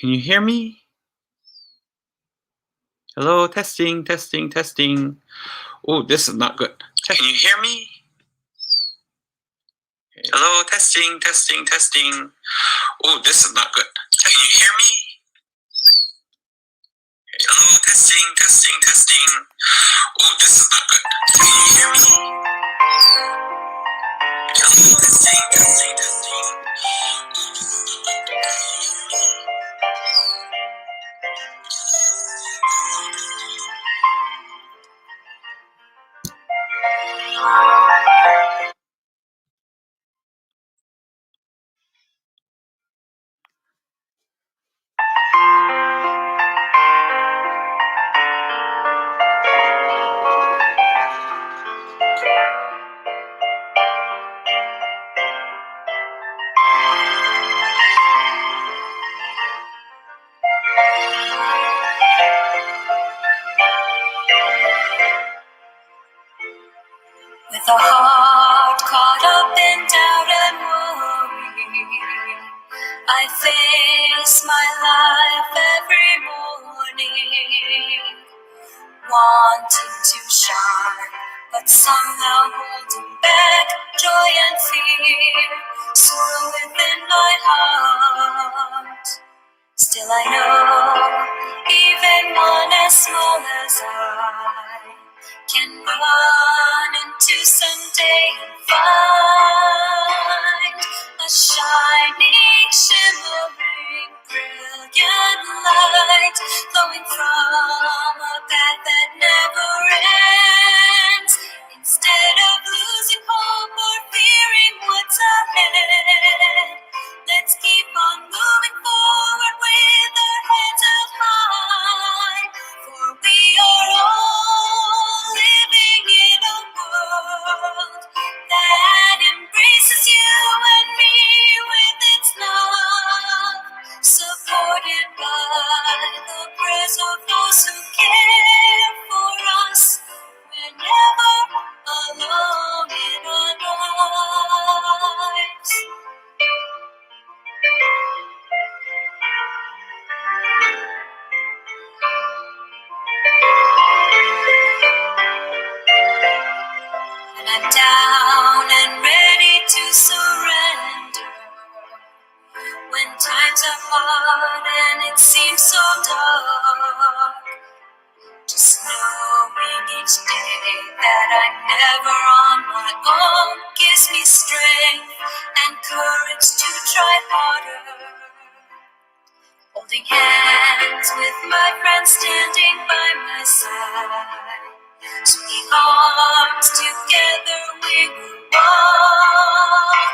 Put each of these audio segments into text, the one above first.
Can you hear me? Hello, testing, testing, testing. Oh, this is not good. Can you hear me? Hello, testing, testing, testing. Oh, this is not good. Can you hear me? Hello, testing, testing, testing. Oh, this is not good. Can you hear me? Hello, testing, testing, testing. Oh, this is not good. Can you hear me? With a heart caught up in doubt and worry, I face my life every morning, wanting to shine, but somehow holding back joy and fear, sorrow within my heart. Still I know, even one as small as I can run into someday and find a shining, shimmering, brilliant light flowing from a path that never ends. Instead of losing hope or fearing what's ahead, let's keep on moving forward with our heads up high, for we are all living in a world that embraces you and me with its love, supported by the prayers of those who care for us we're never alone in our lives. When I'm down and ready to surrender, when times are hard and it seems so dark, just knowing each day that I'm never on my own gives me strength and courage to try harder. Holding hands with my friends standing by my side, swinging arms together we will walk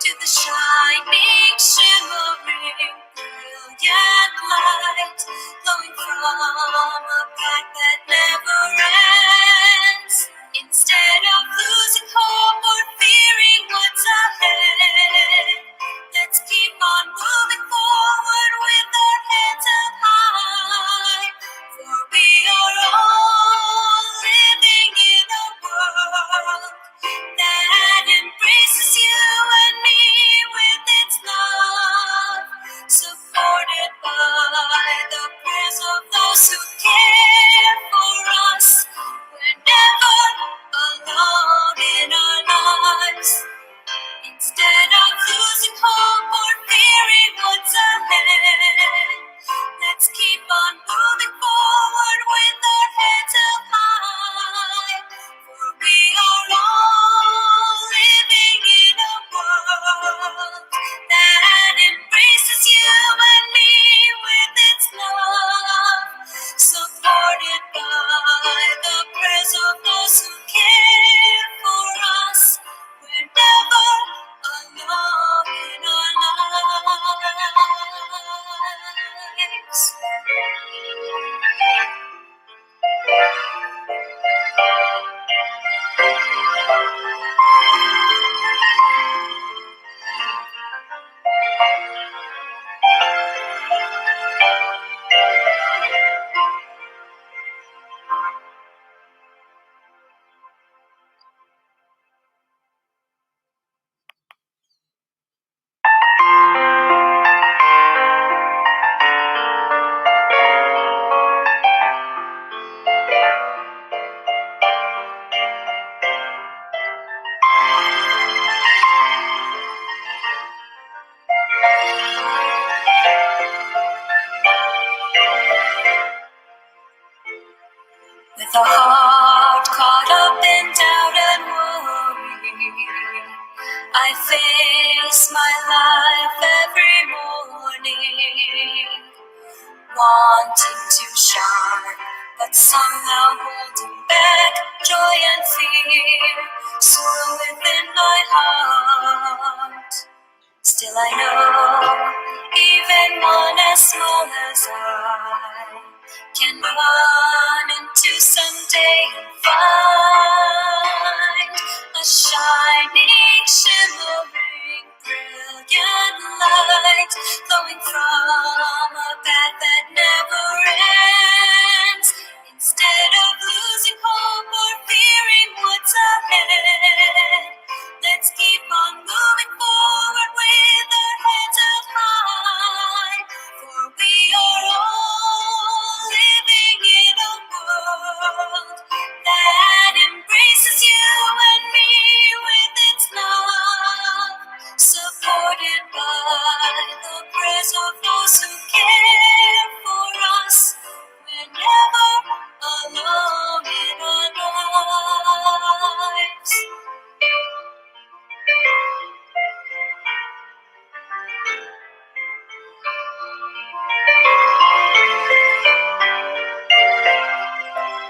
to the shining, shimmering, brilliant light flowing from a path that never ends. Instead of losing hope or fearing what's ahead, let's keep on moving forward with our heads up high, for we are all living in a world wanting to shine, but somehow holding back joy and fear, sorrow within my heart. Still I know, even one as small as I can run into someday and find a shining, shimmering, brilliant light flowing from a path that never ends. Instead of losing hope or fearing what's ahead, let's keep on moving forward with our heads held high, for we are all living in a world that embraces you and me with its love, supported by the prayers of those who care for us. We're never alone in our lives.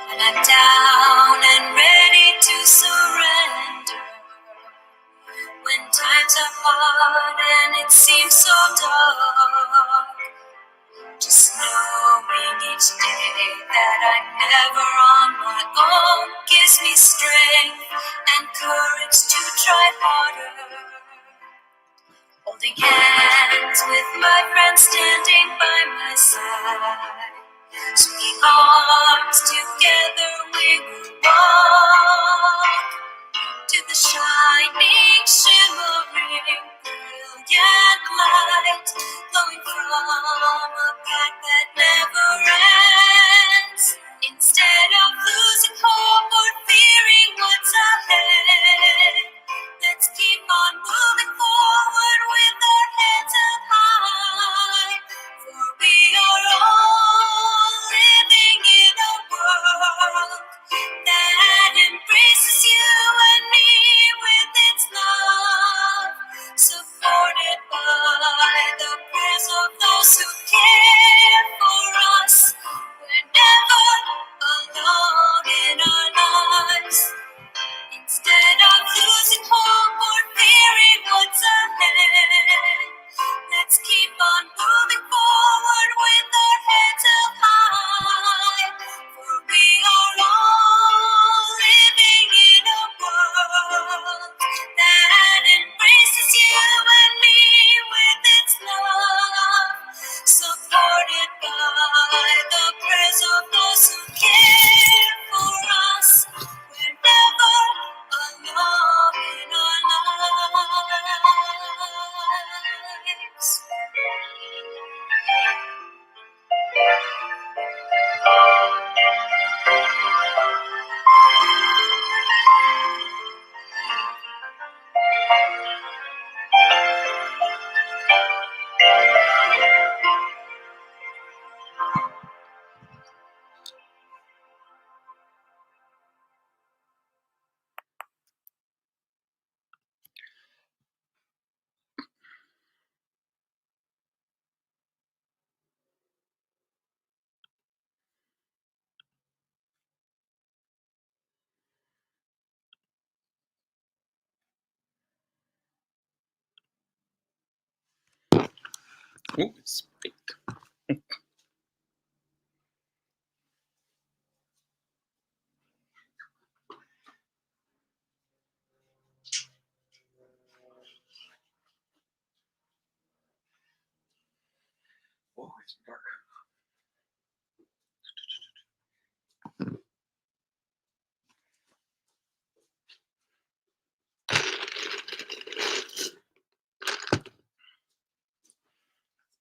When I'm down and ready to surrender, when times are hard and it seems so dark, just knowing each day that I'm never on my own gives me strength and courage to try harder. Holding hands with my friends standing by my side, swinging arms together we will walk to the shining, shimmering, brilliant light glowing from a path that never ends. Instead of losing hope or fearing what's ahead, let's keep on moving forward with our heads held high, for we are all living in a world that embraces you and me with its love, supported by the prayers of those who care for us. We're never alone in our lives. Instead of losing hope or fearing what's ahead, let's keep on moving forward with our heads held high, for we are all living in a world that embraces you and me with its love, supported by the prayers of those who care for us. We're never alone in our lives. Oh, it's right. Oh, it's dark.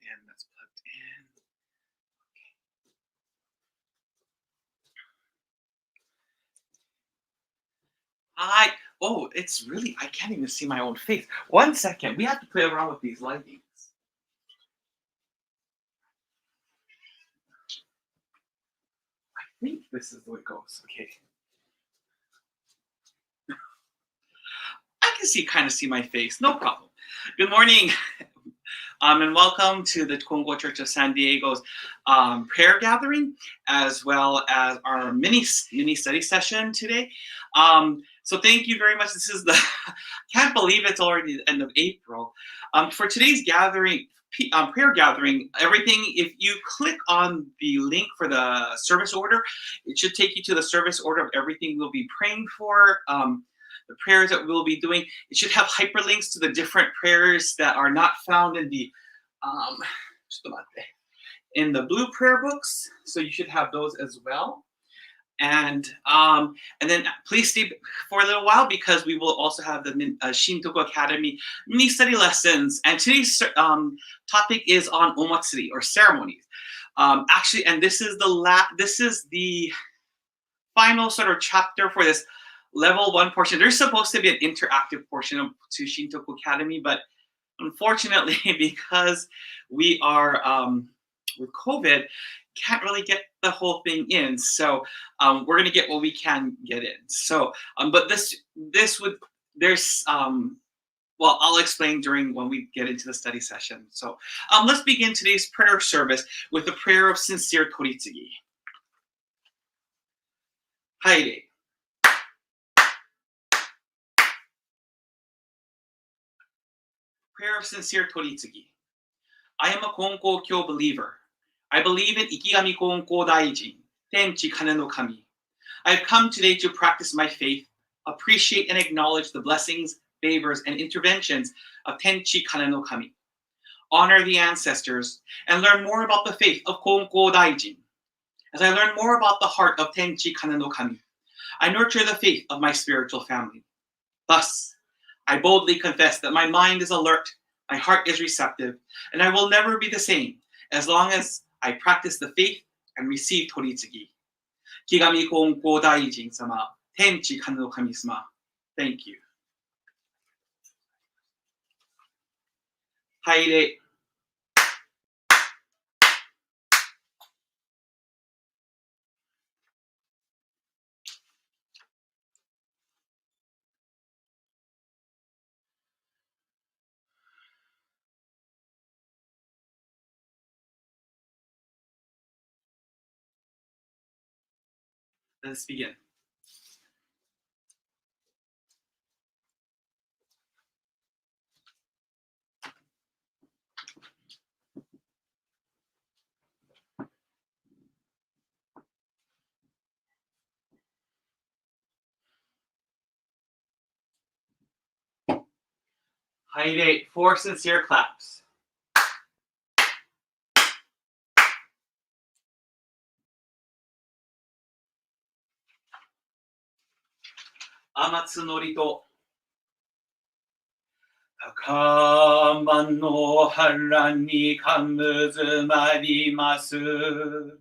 And that's plugged in. Okay. Hi. Oh, it's really, I can't even see my own face. 1 second. We have to play around with these lightings. I think this is the way it goes. Okay. I can kind of see my face. No problem. Good morning. And welcome to the Congo Church of San Diego's prayer gathering, as well as our mini study session today. So thank you very much. This is the, can't believe it's already the end of April. For today's gathering, prayer gathering, everything, if you click on the link for the service order, it should take you to the service order of everything we'll be praying for, the prayers that we'll be doing. It should have hyperlinks to the different prayers that are not found in the blue prayer books. So you should have those as well. And then please stay for a little while, because we will also have the Shintoku Academy mini study lessons. And today's topic is on omatsuri, or ceremonies. Actually, and this is the final sort of chapter for this level 1 portion. There's supposed to be an interactive portion to Shintoku Academy, but unfortunately, because we are with COVID, can't really get the whole thing in. So we're going to get what we can get in. So, but well, I'll explain during when we get into the study session. So let's begin today's prayer service with a prayer of sincere toritsugi. Haire. Prayer of sincere toritsugi. I am a Konko Kyo believer. I believe in Ikigami Konko Daijin, Tenchi Kane no Kami. I have come today to practice my faith, appreciate and acknowledge the blessings, favors, and interventions of Tenchi Kane no Kami, honor the ancestors, and learn more about the faith of Konko Daijin. As I learn more about the heart of Tenchi Kane no Kami, I nurture the faith of my spiritual family. Thus, I boldly confess that my mind is alert, my heart is receptive, and I will never be the same as long as I practice the faith and receive toritsugi. Kigami Konko Daijin sama, Tenchi Kane no Kami sama. Thank you. Haire. Let's begin. Haire, 4 sincere claps. Amatsunori to Takaman no hara ni kamuzumarimasu.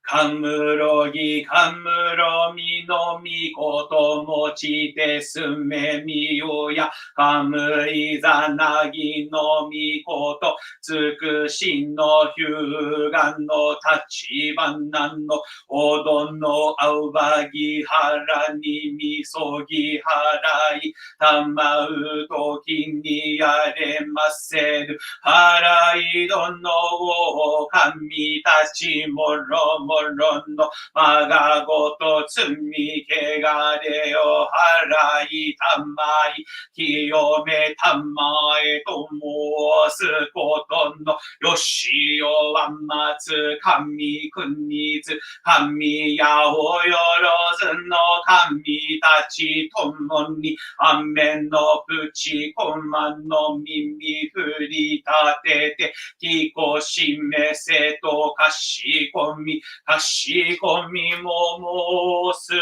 Kamurogi kamuromi no mikoto mochite sume miyo ya kamuizanagi no mikoto tsukushin no hyugan no tachibanan no odon no aubagi hara ni misogi harai tamau toki ni yaremaseru harai don no kami tachi moro no magagoto tsumi kegare o harai tamai kiyome tamai tomosu koto no yoshi o amatsu kami kunitsu kami yao yorozu no kami tachi tomo ni amen no buchi koma no mimi furitatete kiko shimese to kashikomi かしこみも申す。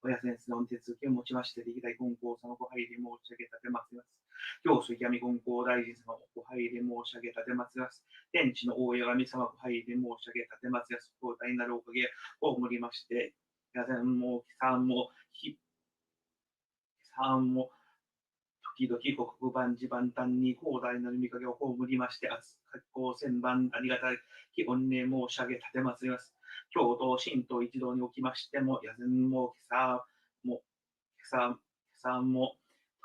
親先生の手続きをもちまして、歴代金光様ご拝礼申し上げたてますます。教祖闇金光大臣様ご拝礼申し上げたてますます。天地の大神様ご拝礼申し上げたてますます。ご大なるおかげを守りまして、野前も帰参も時々ご黒板地盤端に広大なる御影を葬りまして、各校千番ありがたい御礼申し上げ立てまつります。共同神道一同におきましても、野前も今朝も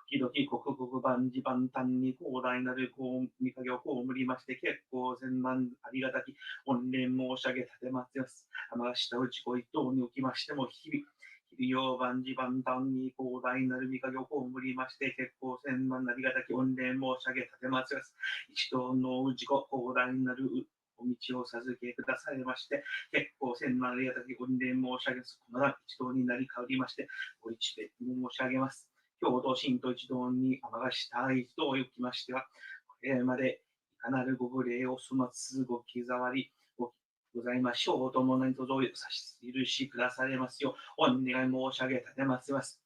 時々刻々万事万端に広大なる御影を被りまして、結構千万ありがたき御礼申し上げ立てますよ。天下内ご一等におきましても、日々万事万端に広大なる御影を被りまして、結構千万ありがたき御礼申し上げ立てますよ。一同の自己広大なるお道を授けくださいまして、結構千万ありがたき御礼申し上げます。この一同になり変わりまして、ご一礼申し上げます。共同神と一同に天下一同を行きましては、これまでいかなるご無礼を粗末ご気ざりございましょうとも何卒お許しくだされますよう、お願い申し上げ立てます。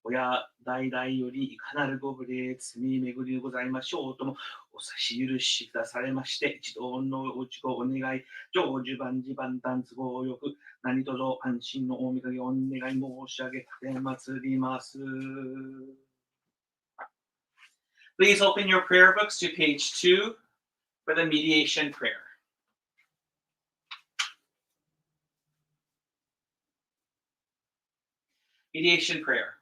親代々よりいかなるご無礼罪巡りございましょうともお差し許しくだされまして、一同のおちごお願い、成就万事万端都合よく、何卒安心の大御神をお願い申し上げ立て祭ります。Please open your prayer books to page 2 for the mediation prayer. Mediation prayer.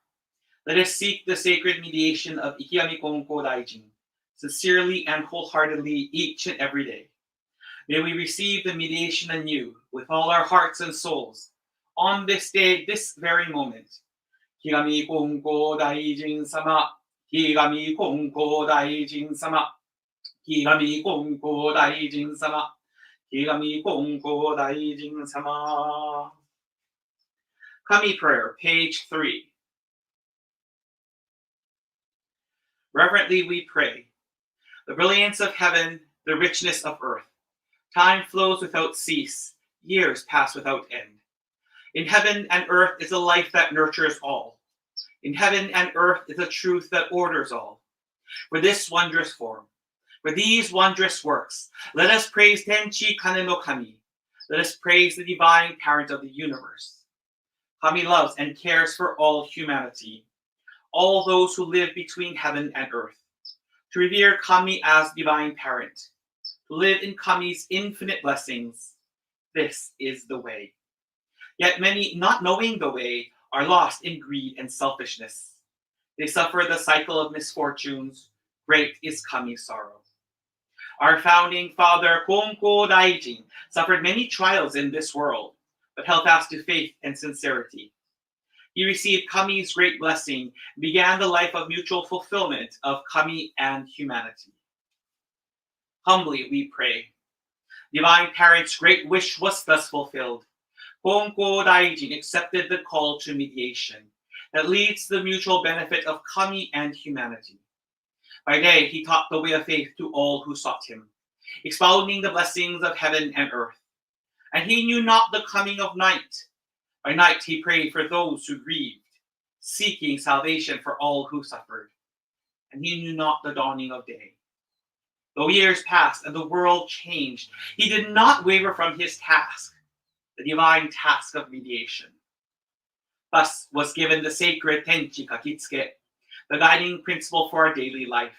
Let us seek the sacred mediation of Ikigami Konko Daijin, sincerely and wholeheartedly each and every day. May we receive the mediation anew with all our hearts and souls on this day, this very moment. Ikigami Konko Daijin sama, Ikigami Konko Daijin sama, Ikigami Konko Daijin sama, Ikigami Konko Daijin sama. Kami prayer, page 3. Reverently we pray. The brilliance of heaven, the richness of earth. Time flows without cease, years pass without end. In heaven and earth is a life that nurtures all. In heaven and earth is a truth that orders all. For this wondrous form, for these wondrous works, let us praise Tenchi Kane no Kami. Let us praise the divine parent of the universe. Kami loves and cares for all humanity, all those who live between heaven and earth. To revere Kami as divine parent, to live in Kami's infinite blessings, this is the way. Yet many, not knowing the way, are lost in greed and selfishness. They suffer the cycle of misfortunes. Great is Kami's sorrow. Our founding father, Konko Daijin, suffered many trials in this world, but held fast to faith and sincerity. He received Kami's great blessing and began the life of mutual fulfillment of Kami and humanity. Humbly we pray. Divine Parent's great wish was thus fulfilled. Konko Daijin accepted the call to mediation that leads to the mutual benefit of Kami and humanity. By day, he taught the way of faith to all who sought him, expounding the blessings of heaven and earth. And he knew not the coming of night. By night he prayed for those who grieved, seeking salvation for all who suffered. And he knew not the dawning of day. Though years passed and the world changed, he did not waver from his task, the divine task of mediation. Thus was given the sacred Tenchi Kakitsuke, the guiding principle for our daily life.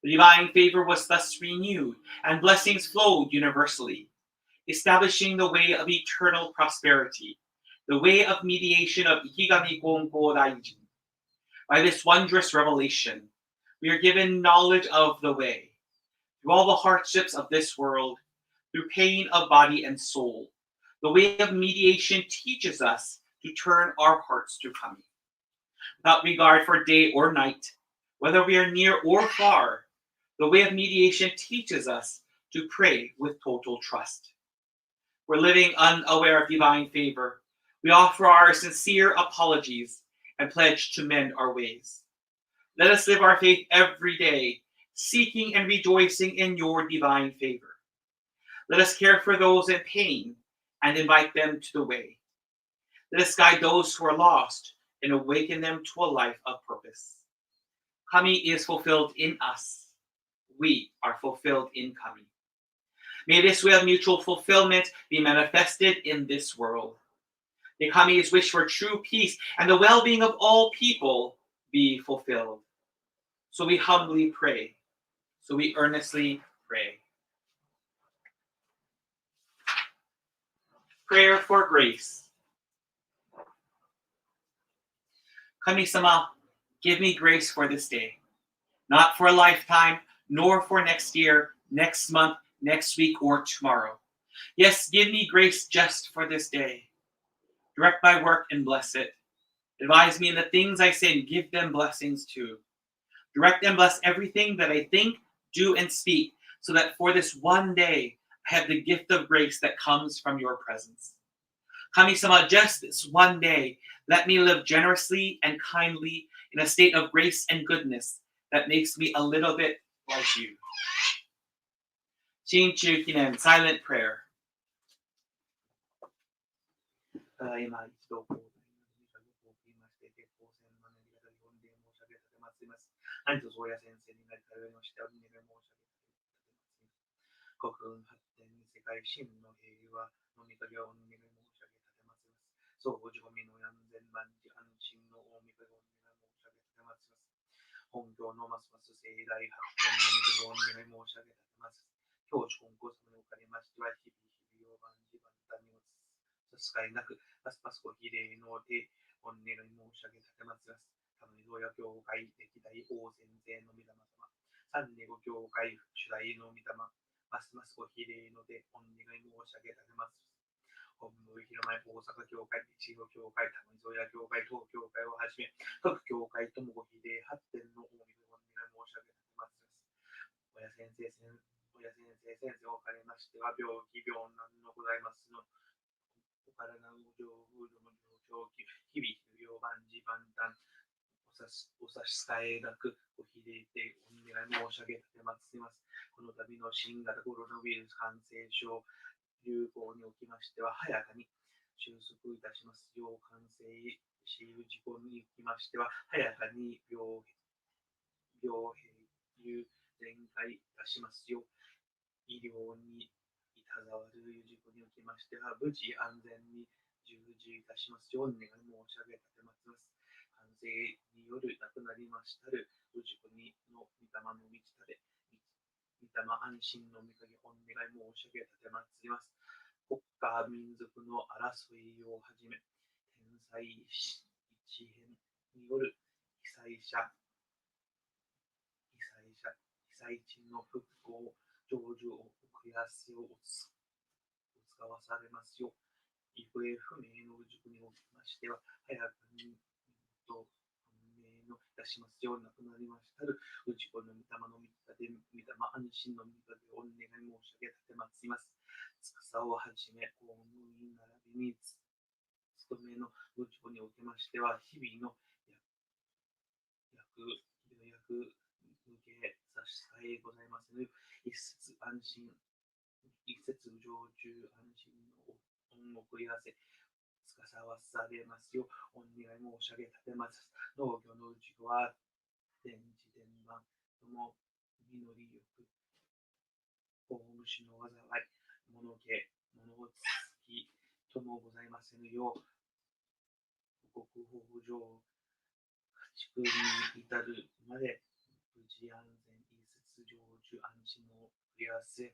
The divine favor was thus renewed, and blessings flowed universally, establishing the way of eternal prosperity, the way of mediation of Ikigami Konko Daijin. By this wondrous revelation, we are given knowledge of the way. Through all the hardships of this world, through pain of body and soul, the way of mediation teaches us to turn our hearts to Kami. Without regard for day or night, whether we are near or far, the way of mediation teaches us to pray with total trust. We're living unaware of divine favor. We offer our sincere apologies and pledge to mend our ways. Let us live our faith every day, seeking and rejoicing in your divine favor. Let us care for those in pain and invite them to the way. Let us guide those who are lost and awaken them to a life of purpose. Kami is fulfilled in us. We are fulfilled in Kami. May this way of mutual fulfillment be manifested in this world. May Kami's wish for true peace and the well-being of all people be fulfilled. So we humbly pray. So we earnestly pray. Prayer for grace. 神様、Give me grace for this day, not for a lifetime, nor for next year, next month, next week, or tomorrow. Yes, give me grace just for this day. Direct my work and bless it. Advise me in the things I say and give them blessings too. Direct and bless everything that I think, do, and speak, so that for this one day I have the gift of grace that comes from your presence. Kami-sama, just this one day, let me live generously and kindly in a state of grace and goodness that makes me a little bit like you. Shintoku Kinen, silent prayer. ただいま一度こう何と宗谷先生になりたいましてお願い申し上げて国運発展に世界真の平和の御影をお願い申し上げてます。相互自己民の安全万事安心の大御影をお願い申し上げてます。本教のますます盛大発展の御影をお願い申し上げてます。教主本校様におかれましては日々を万事万端にお差し支えなくますますご比例のでお願い申し上げてます。神の親教会歴代王先生の御霊様、サンディエゴ教会主代の御霊、ますますご比例のでお願い申し上げてます。本部広前大阪教会、一応教会、神の親教会、東教会をはじめ、各教会ともご比例発展の大御をお願い申し上げてます。親先生おかれましては、病気、病難のございますの、お体の上風土の病気、日々、病万事万端、お差し支えなくご比例でお願い申し上げてます。この度の新型コロナウイルス感染症流行におきましては、早かに収束いたしますよう、感染死有事故におきましては、早かに病変有全開いたしますよう、医療にいたざわる事故におきましては、無事安全に従事いたしますよう、お願い申し上げてます。感染による亡くなりましたる氏子にの御霊の満ちたで、御霊安心の御影お願い申し上げてます。国家民族の争いをはじめ、天災一変による被災地の復興、成就を増やすようお使わされますよう、行方不明の氏子におきましては、早くにと判明のいたしますよう、亡くなりましたる氏子の御霊の御霊で、御霊安心の御霊をお願い申し上げてます。司をはじめ、公務員並びに勤めの氏子におきましては、日々の役向け差し支えございますので、一節成就安心の恩を送り合わせ、司わされますよう、お願い申し上げてます。農業の氏子は、天地天満とも実りよく、大虫の災い、物気、物つきともございませぬよう、国法上、家畜に至るまで、無事安全、一節成就安心の繰り合わせ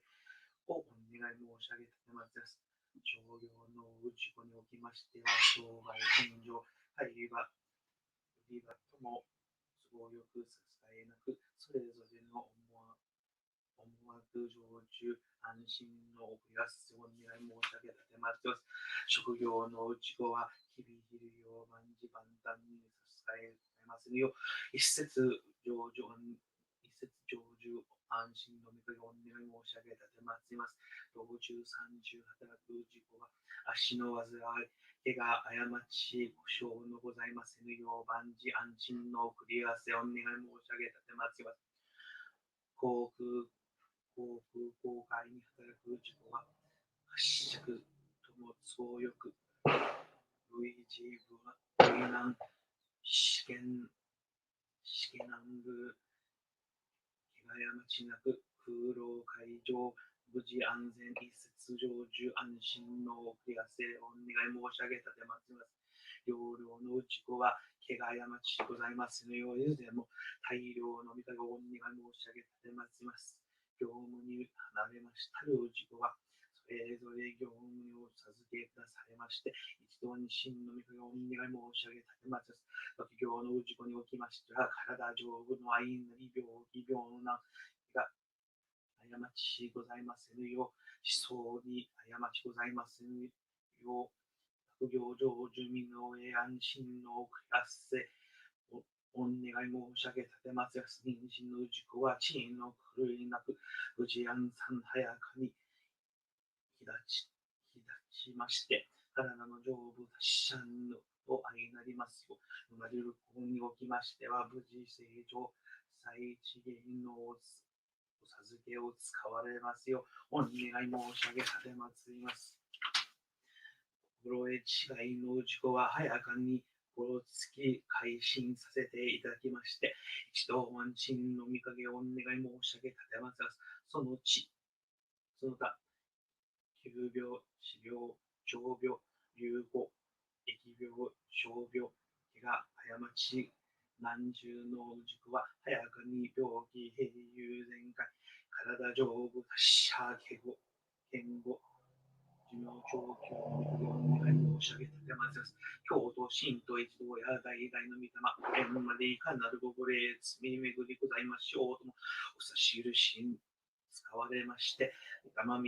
をお願い申し上げてます。商業の氏子におきましては、商売繁盛、売買とも都合よく支えなく、それぞれの思惑成就安心のお増やすお願い申し上げてます。職業の氏子は、日々昼夜万事万端に支えますよう、一節成就安心の御声をお願い申し上げてます。老中三十働く氏子は、足の患い、怪我、過ち、故障のございませぬよう、万事安心の送り合わせをお願い申し上げてます。航空公海に働く氏子は、発色とも都合よく、類難、試験難部、怪我過ちなく、空路海上、無事安全、一節成就安心のお悔やせをお願い申し上げてます。両領の氏子は、怪我過ちございますのようでも、大量の御をお願い申し上げてます。業務に離れましたる氏子は、それぞれ業務を授けくだされまして、一同に真の御神をお願い申し上げたてまつです。学業の事故におきましては、体丈夫の愛なり病気病難が過ちございませぬよう、思想に過ちございませぬよう、学業上住民の上安心の暮らせ、お願い申し上げたてまつやす。妊娠の事故は地位の狂いなく、無事安産早かにひだちまして、体の丈夫達者のと相なりますよう、生まれる子におきましては、無事正常、最一元のお授けを使われますよう、お願い申し上げたてまつります。心得違いの事故は早かに心つき改心させていただきまして、一度万神の御影をお願い申し上げたてまつります。その他、急病、死病、長病、流行、疫病、傷病、怪我、過ち、難重の事故は早かに病気、平優全開、体丈夫、達者、健護、寿命長久の御お願い申し上げたてまつります。京都、神道一同や代々の御霊、縁までいかなるご無礼、罪巡りございましょうとも、お差し許しに使われまして、御霊を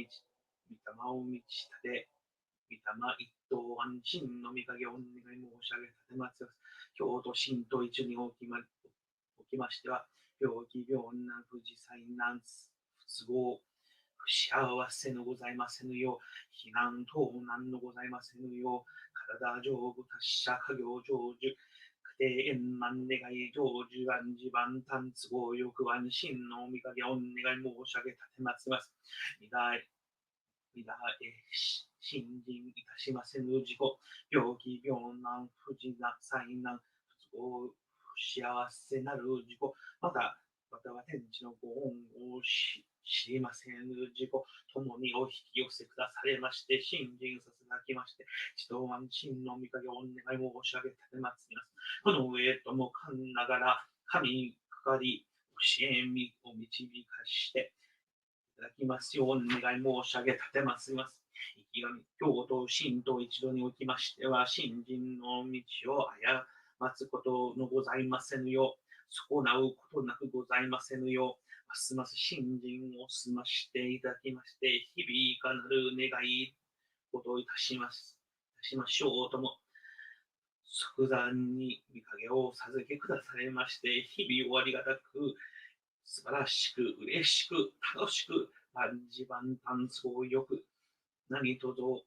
満ちたて、御霊一等安心の御影をお願い申し上げたてまつります。京都、神道一におきましては、病気、病難、不治、災難、不都合、不幸せのございませぬよう、避難、盗難のございませぬよう、体丈夫、達者、家業成就、家庭円満願い成就、安事万端、都合よく安心の御影をお願い申し上げたてまつります。信心いたしませぬ事故、病気、病難、不治な災難、不都合、不幸せなる事故、または天地のご恩を知りませぬ事故、ともにお引き寄せくだされまして、信心させていただきまして、一度安心の御影をお願い申し上げたてまつります。この上ともかんながら、神にかかり、教えみを導かして、いただきますようお願い申し上げたてまつります。生き神、京都、神道一度におきましては、信心の道を過つことのございませぬよう、損なうことなくございませぬよう、ますます信心を済ましていただきまして、日々いかなる願いこといたしましょうとも、即座に御影を授けくだされまして、日々おありがたく、素晴らしく、嬉しく、楽しく、万事万端、都合よく、何とぞ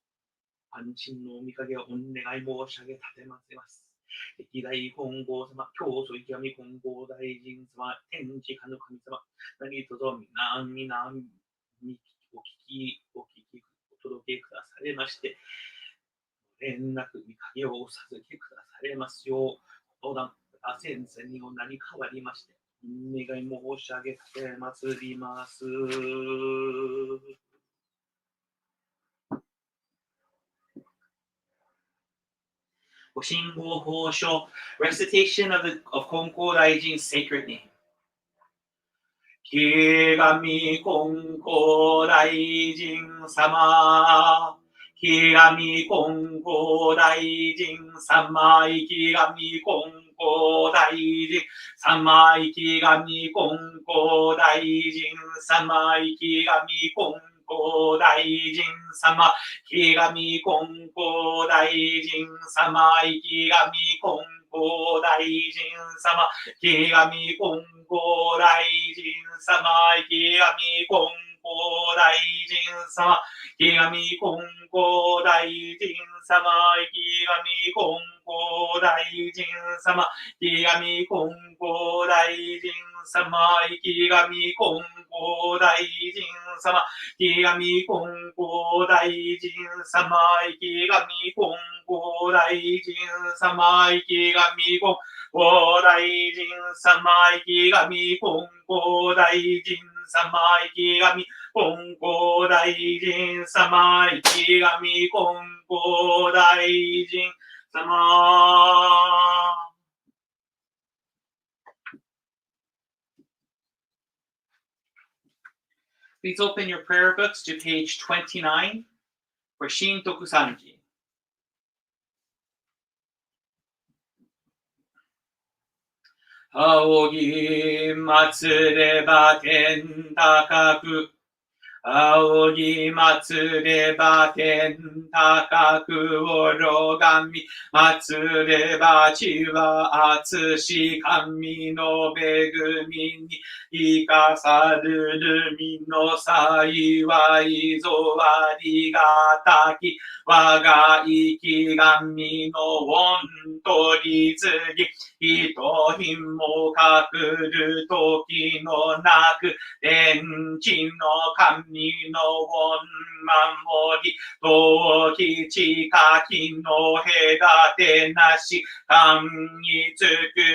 安心の御影をお願い申し上げたてまつります。歴代金剛様、教祖池上金剛大臣様、天地下の神様、何とぞ皆お届けくだされまして、連絡御影をお授けくだされますよう、講談、先生におなり変わりまして、お願い申し上げたてまつります。ご信号法書 Recitation of 金光大臣 Sacred Name。木神金光大臣様、木神金光大臣様、木神金光大臣様、木神金光大臣様、木神金光大臣様、木神金光大臣様、木神金光大臣様、木神金光大臣様、木神金光大臣様、木神金光大臣様、木神金光大臣様、木神金光大臣様、木神金光大臣様、木神金光大臣様、木神金光大臣様、木神金光大臣様、木神金光大臣様、木神金光大臣様、木神金光大臣様。Please open your prayer books to page 29 for Shintoku Sanji. 仰ぎ祭れば天高く、仰ぎ祭れば天高く拝み、祭れば地は厚し神の恵みに生かさるるみの幸いぞありがたき、我が生き神の恩取り次ぎ、ひとひもかくる時のなく、天地の神の恩守り、遠き近きの隔てなし、神に尽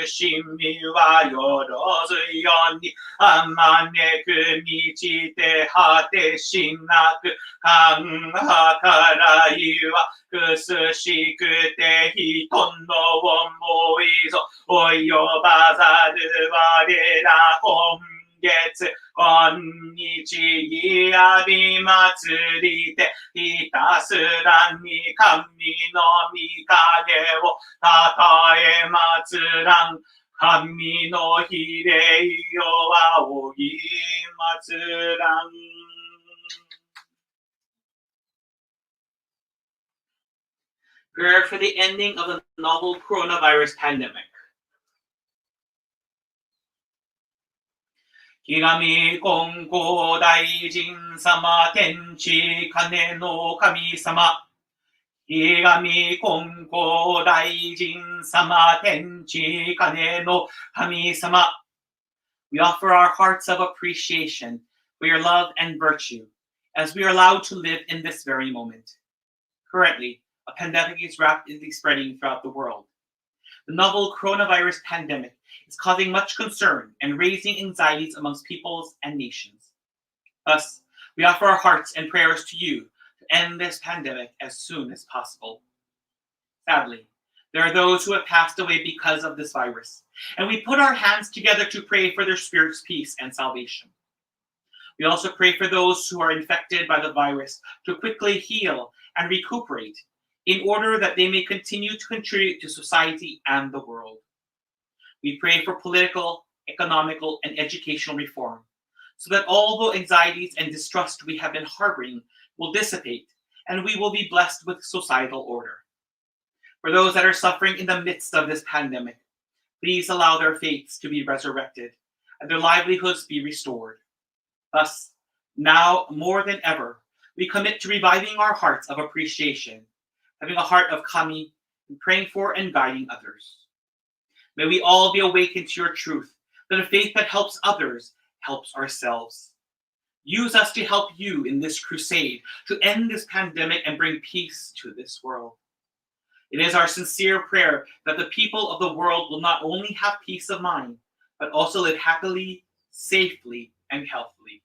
くしみはよろずよに、あまねくにちて果てしなく、神からいはくすしくて人の思いぞ、及ばざる我ら今月、今日あり祭りて、ひたすらに神の御影をたたえ祭らん。神の比例よ仰ぎ祭らん。Prayer for the ending of the novel coronavirus pandemic. ひがみ金光大臣様、天地金の神様。ひがみ金光大臣様、天地金の神様。We offer our hearts of appreciation for your love and virtue as we are allowed to live in this very moment. Currently, a pandemic is rapidly spreading throughout the world. The novel coronavirus pandemic is causing much concern and raising anxieties amongst peoples and nations. Thus, we offer our hearts and prayers to you to end this pandemic as soon as possible. Sadly, there are those who have passed away because of this virus, and we put our hands together to pray for their spirits' peace and salvation. We also pray for those who are infected by the virus to quickly heal and recuperate, in order that they may continue to contribute to society and the world. We pray for political, economical, and educational reform, so that all the anxieties and distrust we have been harboring will dissipate, and we will be blessed with societal order. For those that are suffering in the midst of this pandemic, please allow their faiths to be resurrected, and their livelihoods be restored. Thus, now more than ever, we commit to reviving our hearts of appreciation, having a heart of kami, and praying for and guiding others. May we all be awakened to your truth, that a faith that helps others helps ourselves. Use us to help you in this crusade to end this pandemic and bring peace to this world. It is our sincere prayer that the people of the world will not only have peace of mind, but also live happily, safely, and healthily.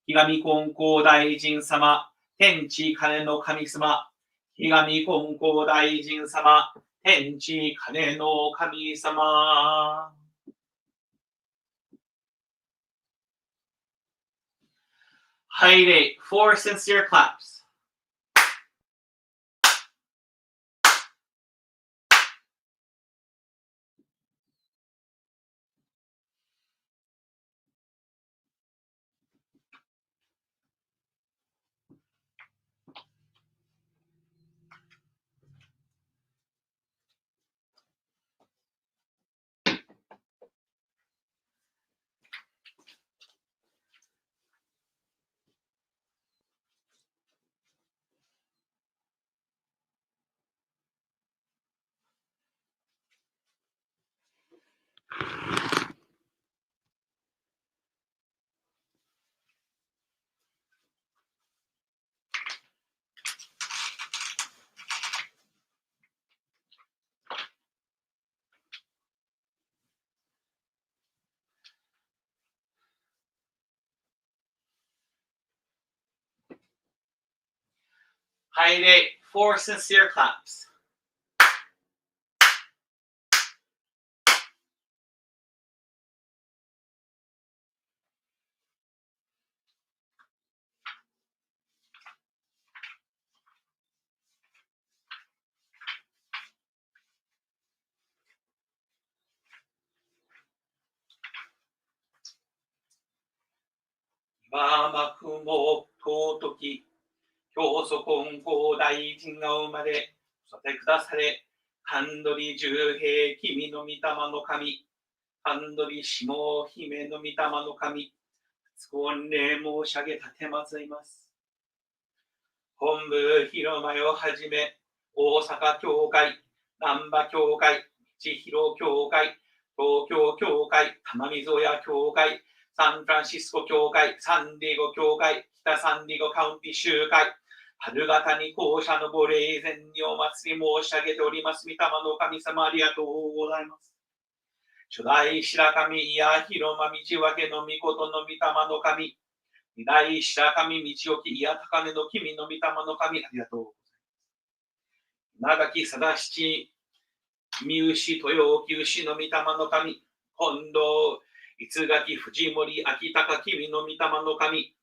ひがみ金光大臣様、天地金の神様。ひがみ金光大臣様、天地金の神様。拝礼 4 sincere claps. Haide 4 sincere claps. 今幕も尊き教祖金光大臣が生まれ、育てくだされ、神取十平君の御霊の神、神取下姫の御霊の神、ご御礼申し上げ立てまつります。本部広間をはじめ、大阪教会、難波教会、千尋教会、東京教会、玉溝屋教会、サンフランシスコ教会、サンディエゴ教会、北サンディエゴカウンティ集会、春方に校舎のご霊前にお祭り申し上げております。御霊の神様、ありがとうございます。初代白神や広間道分けの御事の御霊の神、二代白神道置きいや高根の君の御霊の神、ありがとうございます。長き貞七、三牛豊沖牛の御霊の神、近藤、逸垣藤森秋高君の御霊の神、近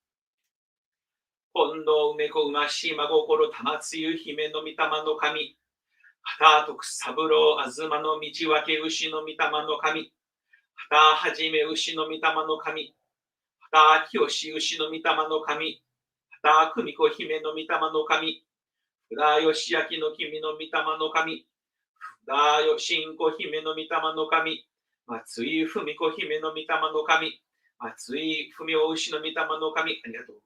藤梅子馬島心玉つゆ姫の御霊の神、畑徳三郎東の道分け牛の御霊の神、畑はじめ牛の御霊の神、畑清牛の御霊の神、畑久美子姫の御霊の神、福田義明の君の御霊の神、福田信子姫の御霊の神、松井文子姫の御霊の神、松井文雄牛の御霊の神、ありがとう。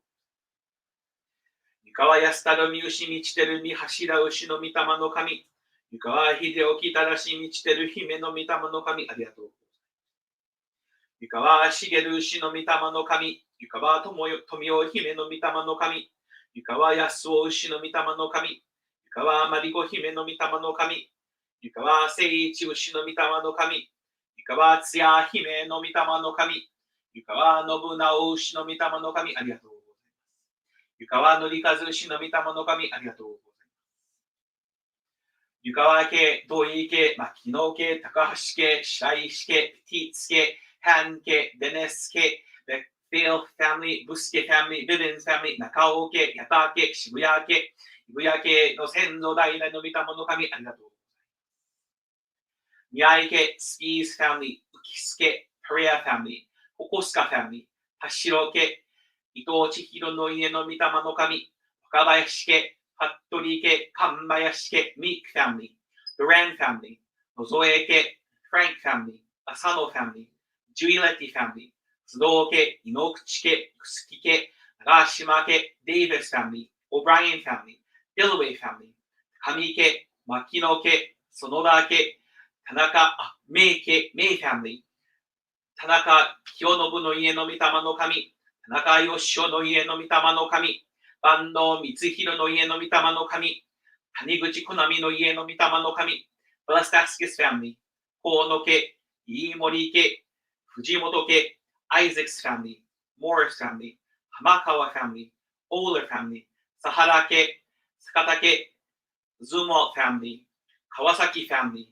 湯川安太郎三牛満ちてる三柱牛の御霊の神、湯川秀興正し満ちてる姫の御霊の神、ありがとう。湯川茂牛の御霊の神、湯川富雄姫の御霊の神、湯川安夫牛の御霊の神、湯川まりこ姫の御霊の神、湯川誠一牛の御霊の神、湯川津屋姫の御霊の神、湯川信直牛の御霊の神、ありがとうございます。湯川則和牛の御霊の神、ありがとうございます。湯川家、土井家、牧野家、高橋家、白石家、ペティッツ家、ハン家、デネス家、ベフィルファミリー、ブスケファミリー、ビビンスファミリー、中尾家、八田家、渋谷家、渋谷家の先祖代々の御霊の神、ありがとうございます。宮井家、スキーズファミリー、浮助、パレアファミリー、ココスカファミリー、田代家、伊藤千尋の家の御霊の神、若林家、服部家、神林家、ミークファミリー、ドランファミリー、野添家、フランクファミリー、浅野ファミリー、ジュイレティファミリー、須藤家、井ノ口家、楠木家、長島家、デイビスファミリー、オブライアンファミリー、デルウェイファミリー、上家、牧野家、園田家、田中、名家、名ファミリー、田中清信の家の御霊の神、田中義雄の家の御霊の神、坂東光弘の家の御霊の神、谷口好美の家の御霊の神、ブラスタスキスファミリー、河野家、飯森家、藤本家、アイゼックスファミリー、モーリスファミリー、浜川ファミリー、オーラファミリー、佐原家、坂田家、ズモファミリー、川崎ファミリー、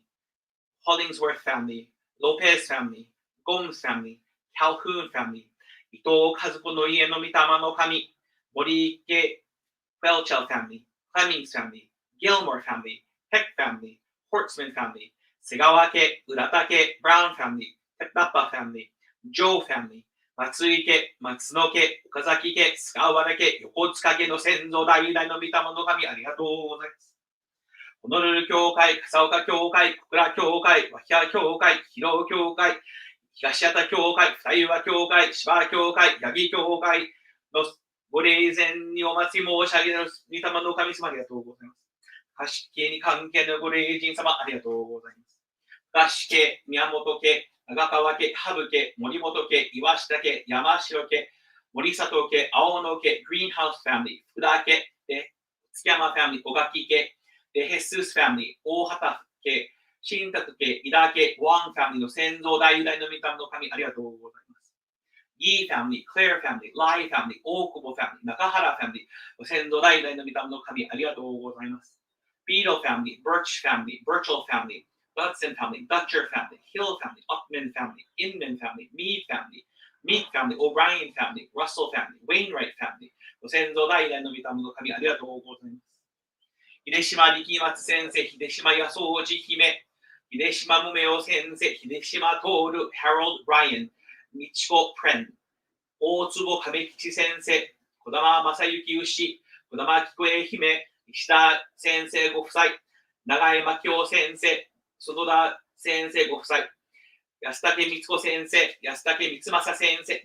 ホリンズワーファミリー、ロペスファミリー、ゴムズファミリー、キャルフーンファミリー、伊藤和子の家の御霊の神、森家、フェルチェルファミリー、クレミングスファミリー、ギルモアファミリー、ヘックファミリー、ホーツマンファミリー、瀬川家、浦田家、ブラウンファミリー、ペッタッパファミリー、ジョーファミリー、松井家、松野家、岡崎家、菅原家、横塚家の先祖代々の御霊の神、ありがとうございます。ホノルル教会、笠岡教会、小倉教会、脇屋教会、広尾教会、東畑教会、二岩教会、芝教会、八木教会のご霊前にお祭り申し上げる御霊の神様、ありがとうございます。貸し家に関係のご霊人様、ありがとうございます。東家、宮本家、長川家、羽生家、森本家、岩下家、山城家、森里家、青野家、グリーンハウスファミリー、福田家、月山ファミリー、小垣家、ヘススファミリー、大畑家、新宅家、井田家、ワンファミリーの先祖代々の御霊の神、ありがとうございます。ギーファミリー、クレアファミリー、ライファミリー、大久保ファミリー、中原ファミリー、先祖代々の御霊の神、ありがとうございます。ビードファミリー、バーチファミリー、バーチャルファミリー、バッツンファミリー、ダッチャーファミリー、ヒルファミリー、アッメンファミリー、インメンファミリー、ミーファミリー、ミークファミリー、オブライアンファミリー、ラッセルファミリー、ウェインライトファミリー、先祖代々の御霊の神、ありがとうございます。秀島力松先生、秀島康夫寺姫、秀島無名先生、秀島徹、ハロルド・ブライアン、みちこ・プレン、大坪亀吉先生、児玉正幸牛、児玉菊江姫、石田先生ご夫妻、永山京先生、園田先生ご夫妻、安武光子先生、安武光正先生、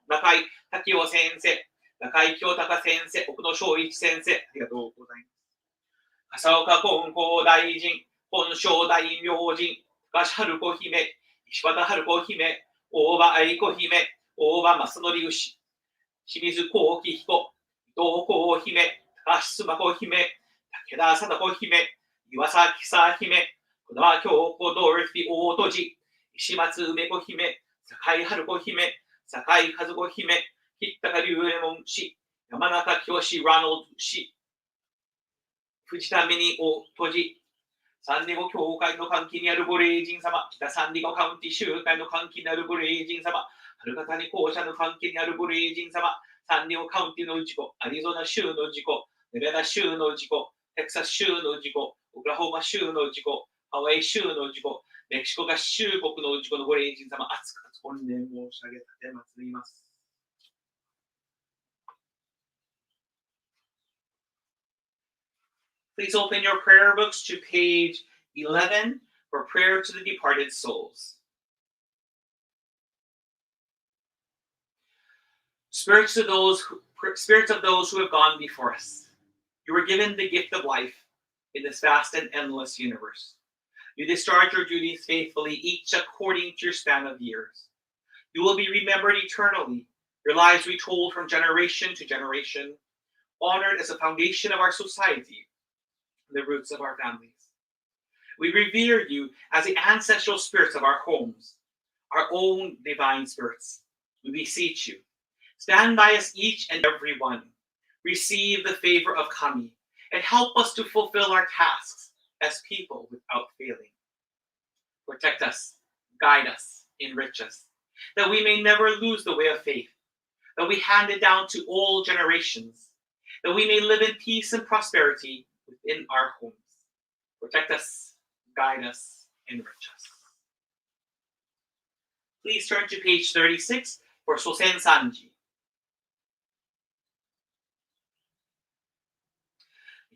中井滝夫先生、中井京隆先生、奥野正一先生、ありがとうございます。笠岡金光大臣、本省大明神、高橋春子姫、石渡春子姫、大場愛子姫、大場正則牛、清水幸喜彦、伊藤幸姫、高橋須磨子姫、武田貞子姫、岩崎久姫、児玉京子ドルフィー大戸寺、石松梅子姫、坂井春子姫、坂井和子姫、吉高龍右衛門氏、山中清ラノルド氏、藤田ミニ大戸寺、サンディエゴ教会の関係にあるご霊人様、北サンディエゴカウンティ集会の関係にあるご霊人様、春方に校舎の関係にあるご霊人様、サンディエゴカウンティの事故、アリゾナ州の事故、ネバダ州の事故、テキサス州の事故、オクラホマ州の事故、ハワイ州の事故、メキシコ合衆国の事故のご霊人様、厚く御礼申し上げたてまつります。Please open your prayer books to page 11 for prayer to the departed souls. Spirits of those who have gone before us, you were given the gift of life in this vast and endless universe. You discharge your duties faithfully, each according to your span of years. You will be remembered eternally, your lives retold from generation to generation, honored as the foundation of our society, the roots of our families. We revere you as the ancestral spirits of our homes, our own divine spirits. We beseech you, stand by us each and every one. Receive the favor of Kami and help us to fulfill our tasks as people without failing. Protect us, guide us, enrich us, that we may never lose the way of faith, that we hand it down to all generations, that we may live in peace and prosperity within our homes. Protect us, guide us, enrich us. Please turn to page 36 for Sosen Sanji.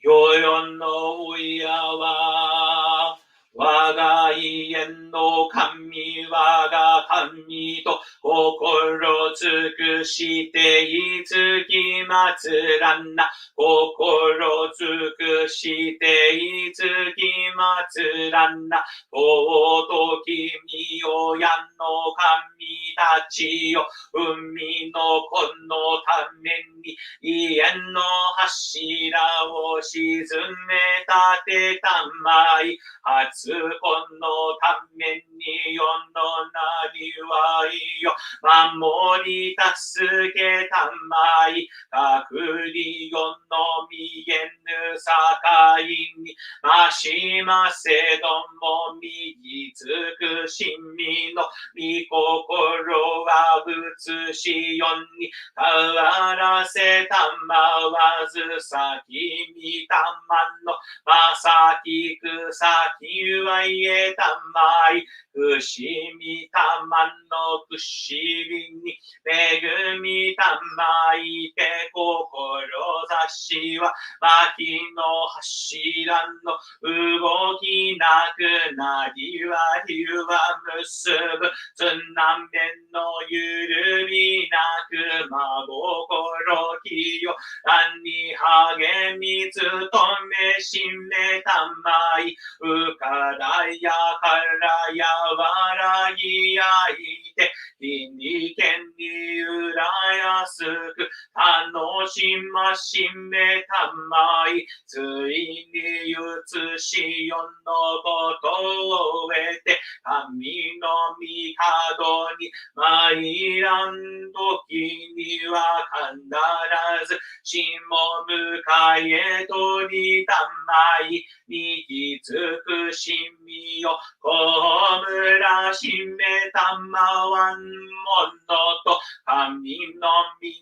世々の親は我が家の神我が神と心尽くしていつき祭らんな心尽くしていつき祭らんな尊き御親の神たちよ海の子のために家の柱を沈め立てたまい初子のために世のなりわいよ守り助けたまい隔離世の見えぬ境にましませども右尽くしみの御心は映しよに変わらせたまわず先見たまのまさきくさきは言えたまいくしみたまのくしみに恵みたまいて志は薪の柱の動きなくなりはりは結ぶつなめのゆるみなく真心きよ何に励みつとめしめたまい浮からやからやわらぎやいて日にけんにうらやすく楽しましめたまいついに移しよのことを得て神の御門に参らん時には必ずしも迎え取りたまい右尽くしみよこむらしめたまわんものと神の実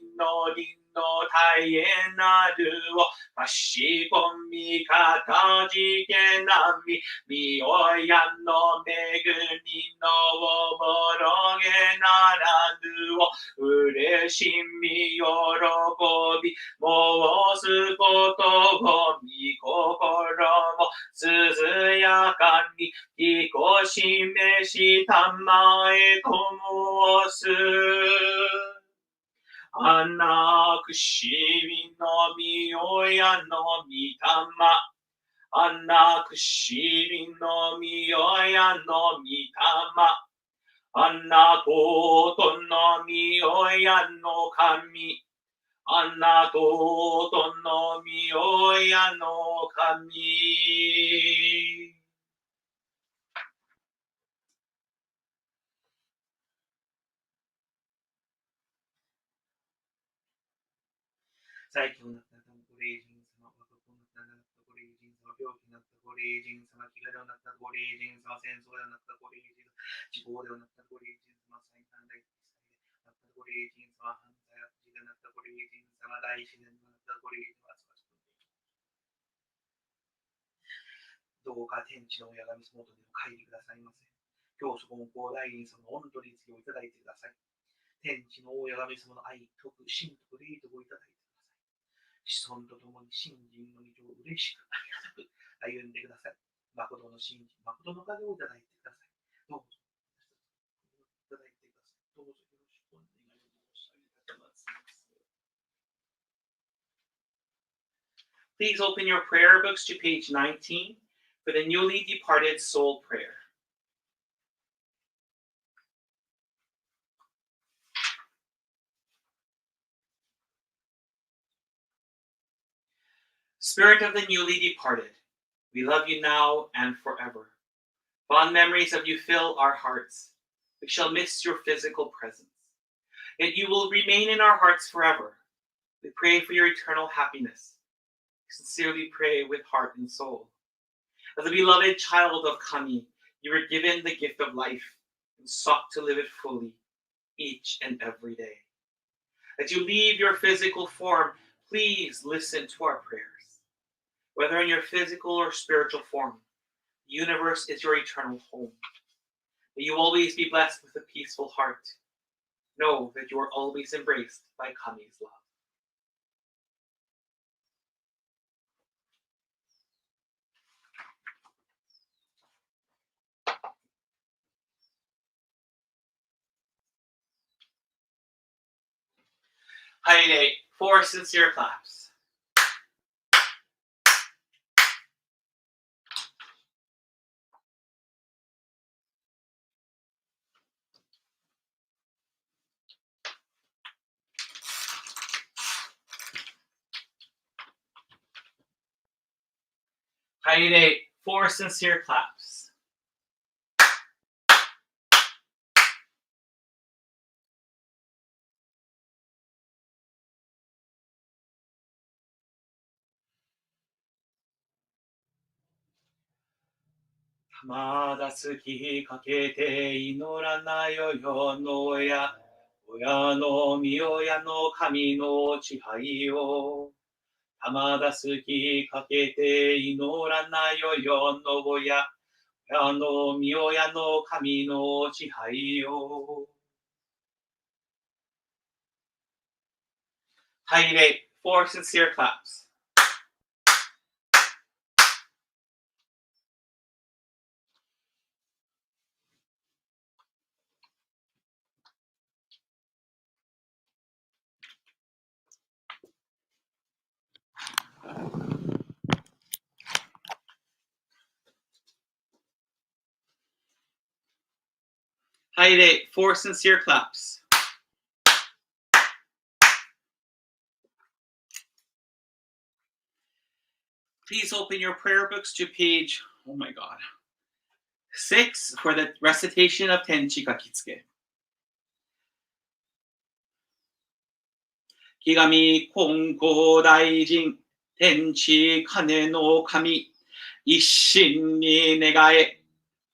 りの大変なるをましこみかたじけなみみおやのめぐみのおぼろげならぬをうれしみよろこび申すことをみ心もすずやかにきこしめしたまえと申すあなくしみのみおやのみたまあなくしみのみおやのみたまあなととのみおやの神あなととのみおやの神最強なったご霊人様、若子なったご霊人様、病気なったご霊人様、気がでなったご霊人様、戦争でなったご霊人様、事故でなったご霊人様、最短大なったご霊人様、犯罪悪事でなったご霊人様、大自然でなったご霊人様、どうか天地の親神様とでも帰りくださいませ。教祖根高大院様の御取り次ぎをいただいてください。天地の親神様の愛、徳、神徳、霊徳をいただいてください。子孫とともに信心の道を嬉しくありがたく歩んでください。誠の信心、誠の風をいただいてください。どうぞいただいてください。どうぞよろしくお願い申し上げます。Please open your prayer books to page 19 for the newly departed soul prayer. Spirit of the newly departed, we love you now and forever. Fond memories of you fill our hearts. We shall miss your physical presence. Yet you will remain in our hearts forever. We pray for your eternal happiness. We sincerely pray with heart and soul. As a beloved child of Kami, you were given the gift of life and sought to live it fully each and every day. As you leave your physical form, please listen to our prayers. Whether in your physical or spiritual form, the universe is your eternal home. May you always be blessed with a peaceful heart. Know that you are always embraced by Kami's love. Haide, 4 sincere claps. Haide, 4 sincere claps. Tama dasuki kakete inorana yo no oya, oya no mi oya no kami no chihai yo. Tama dasuki kakete inorana yo no oya, oya no mi oya no kami no chihai yo. Haide, 4 sincere claps. Haide, 4 sincere claps. Please open your prayer books to page, 6 for the recitation of Tenchi Kane. 木神金光大臣天地金の神一心に願え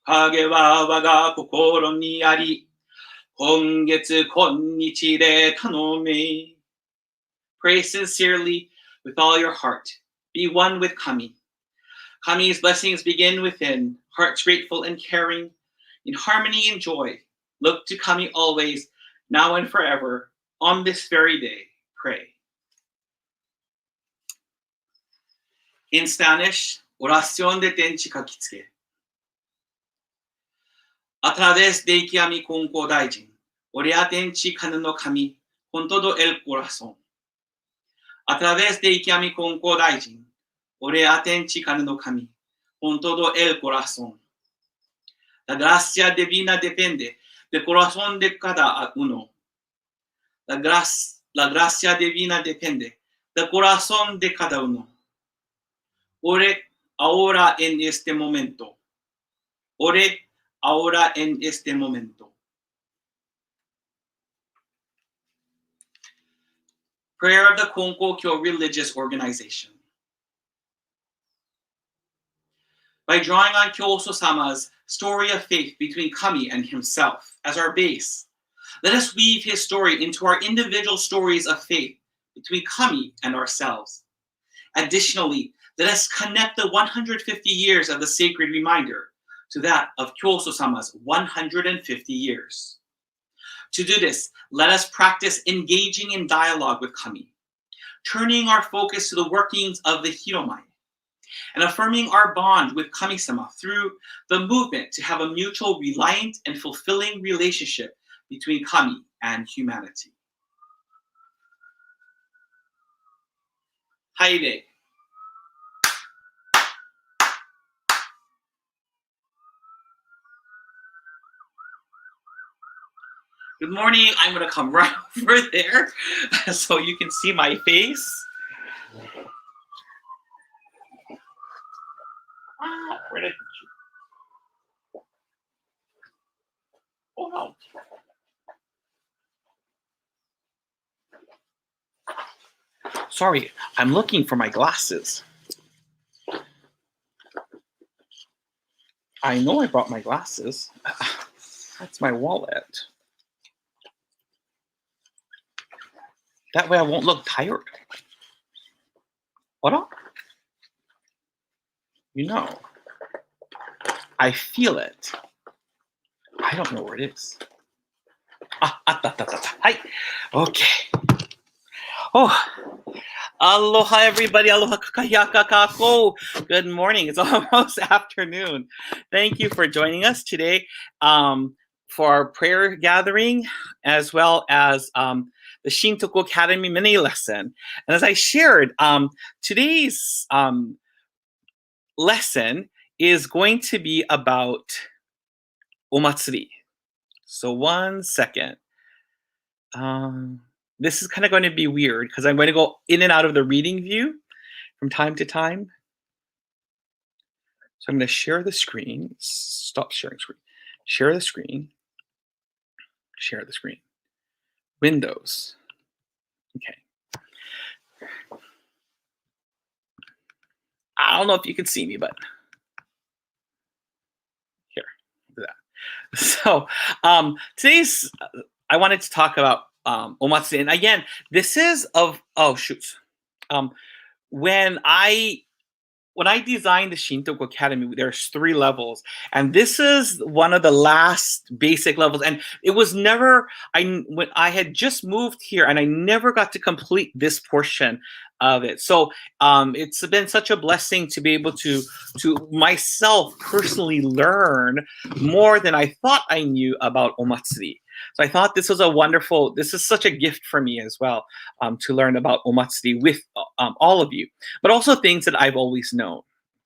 影は我が心にあり今月今日で頼め Pray sincerely with all your heart. Be one with Kami. Kami's blessings begin within, hearts grateful and caring, in harmony and joy. Look to Kami always, now and forever. On this very day, pray. In Spanish, oración de Tenchi Kane. A través de Ikiyami Konko Daijin, Orea Tenchi Kane no Kami, con todo el corazón. A través de Ikiyami Konko Daijin, Orea Tenchi Kane no Kami, con todo el corazón. La gracia divina depende del corazón de cada uno. La gracia divina depende del corazón de cada uno. Ore ahora en este momento. Ore ahora en este momento. Prayer of the Konkokyo Religious Organization. By drawing on Kyoso-sama's story of faith between Kami and himself as our base, let us weave his story into our individual stories of faith between Kami and ourselves. Additionally, let us connect the 150 years of the sacred reminder to that of Kyoso-sama's 150 years. To do this, let us practice engaging in dialogue with Kami, turning our focus to the workings of the Hiromai, and affirming our bond with Kami-sama through the movement to have a mutual, reliant, and fulfilling relationship between Kami and humanity. Haide. Good morning. I'm going to come right over there so you can see my face. Where did you? Oh no. Sorry, I'm looking for my glasses. I know I brought my glasses. That's my wallet. That way I won't look tired. What up? You know, I feel it. I don't know where it is. Hi. Okay. Oh, aloha everybody. Aloha kakayaka kako. Good morning. It's almost afternoon. Thank you for joining us today for our prayer gathering, as well as the Shintoku Academy mini lesson. And as I shared, today's lesson is going to be about omatsuri. So 1 second. This is kind of going to be weird because I'm going to go in and out of the reading view from time to time. So I'm going to share the screen. Stop sharing screen. Share the screen. Share the screen. Windows. Okay. I don't know if you can see me, but here, do that. So today's, I wanted to talk about omatsuri. And again, this is of, oh shoot. When I designed the Shintoku Academy, there's 3 levels, and this is one of the last basic levels. And it was never, when I had just moved here, and I never got to complete this portion of it. So it's been such a blessing to be able to myself personally learn more than I thought I knew about omatsuri. So I thought this is such a gift for me as well, to learn about omatsuri with all of you, but also things that I've always known.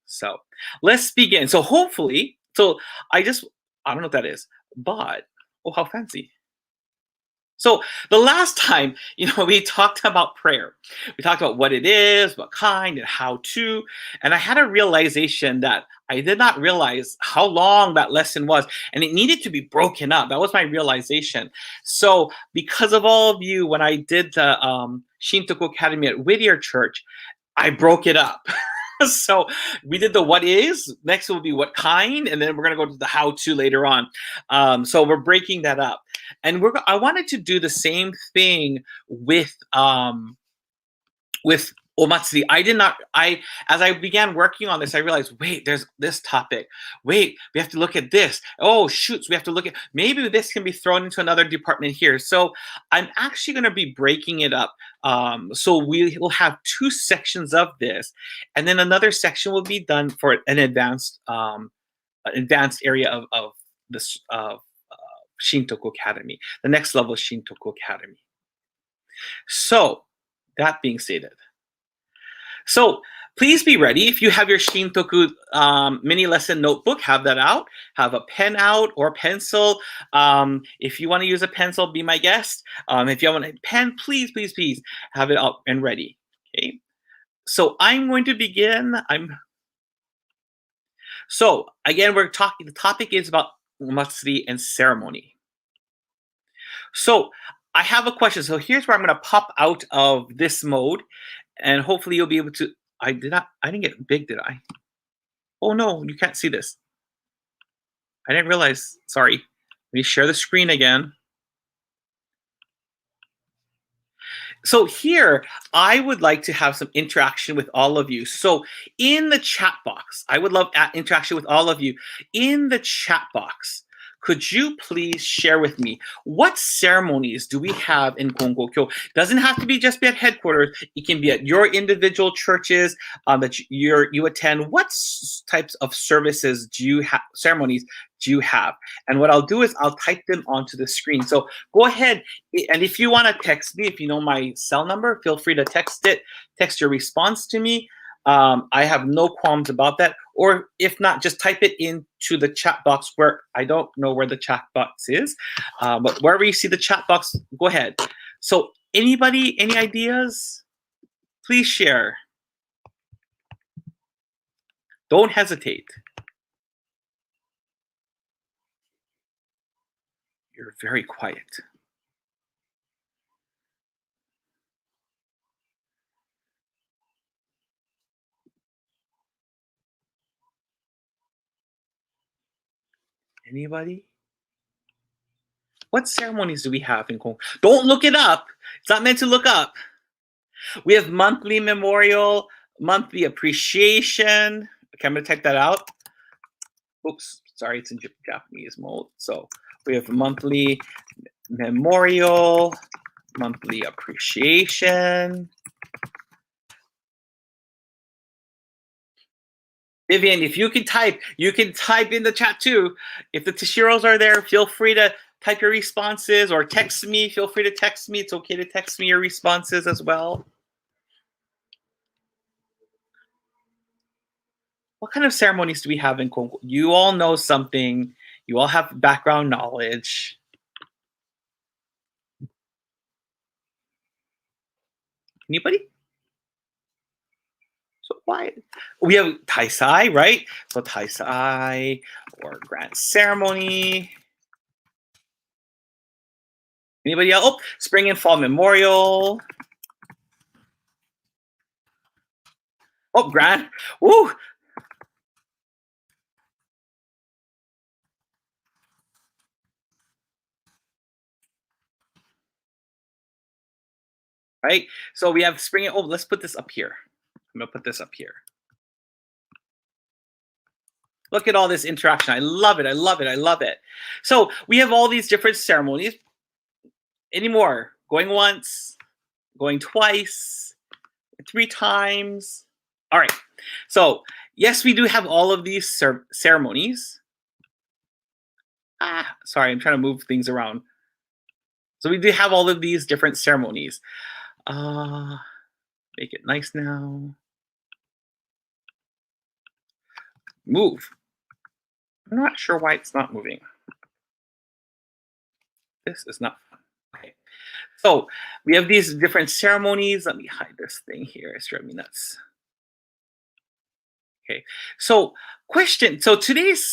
So let's begin. So hopefully, I don't know what that is, but, oh, how fancy. So the last time, we talked about prayer. We talked about what it is, what kind, and how to. And I had a realization that I did not realize how long that lesson was, and it needed to be broken up. That was my realization. So because of all of you, when I did the Shintoku Academy at Whittier Church, I broke it up. So we did the what is, next will be what kind, and then we're going to go to the how to later on. So we're breaking that up. And I wanted to do the same thing with with Omatsuri, as I began working on this, I realized, wait, there's this topic. Wait, we have to look at this. Oh, shoots, we have to look at, maybe this can be thrown into another department here. So I'm actually going to be breaking it up. So we will have 2 sections of this, and then another section will be done for an advanced area of this Shintoku Academy, the next level Shintoku Academy. So that being stated, so please be ready. If you have your Shintoku mini lesson notebook, have that out. Have a pen out or pencil. If you want to use a pencil, be my guest. If you want a pen, please have it out and ready. Okay. So I'm going to begin. So again, the topic is about Matsuri and ceremony. So I have a question. So here's where I'm going to pop out of this mode, and hopefully you'll be able to. I didn't get big, did I? Oh no, you can't see this. I didn't realize. Sorry. Let me share the screen again. So here, I would like to have some interaction with all of you. So in the chat box, I would love interaction with all of you. In the chat box, could you please share with me what ceremonies do we have in Konkokyo? Doesn't have to be just at headquarters. It can be at your individual churches that you attend. What types of services do you have? Ceremonies do you have? And what I'll do is I'll type them onto the screen. So go ahead, and if you want to text me, if you know my cell number, feel free to text it. Text your response to me. I have no qualms about that. Or if not, just type it into the chat box where I don't know where the chat box is. But wherever you see the chat box, go ahead. So anybody, any ideas? Please share. Don't hesitate. You're very quiet. Anybody? What ceremonies do we have in Kong? Don't look it up. It's not meant to look up. We have monthly memorial, monthly appreciation. Okay, I'm going to type that out. Oops, sorry, it's in Japanese mode. So we have monthly memorial, monthly appreciation. Vivian, if you can type in the chat too. If the Tashiros are there, feel free to type your responses or text me. Feel free to text me. It's okay to text me your responses as well. What kind of ceremonies do we have in Kongo? You all know something. You all have background knowledge. Anybody? So why? We have Taisai, right? So Taisai or grand ceremony. Anybody else? Oh, spring and fall memorial. Oh, grand. Woo! Right? So we have spring. Oh, let's put this up here. I'm going to put this up here. Look at all this interaction. I love it. I love it. I love it. So we have all these different ceremonies. Any more? Going once, going twice, 3 times. All right. So yes, we do have all of these ceremonies. Sorry, I'm trying to move things around. So we do have all of these different ceremonies. Make it nice now. Move. I'm not sure why it's not moving. This is not fun. Okay. So we have these different ceremonies. Let me hide this thing here. It's driving me nuts. Okay. So question. So today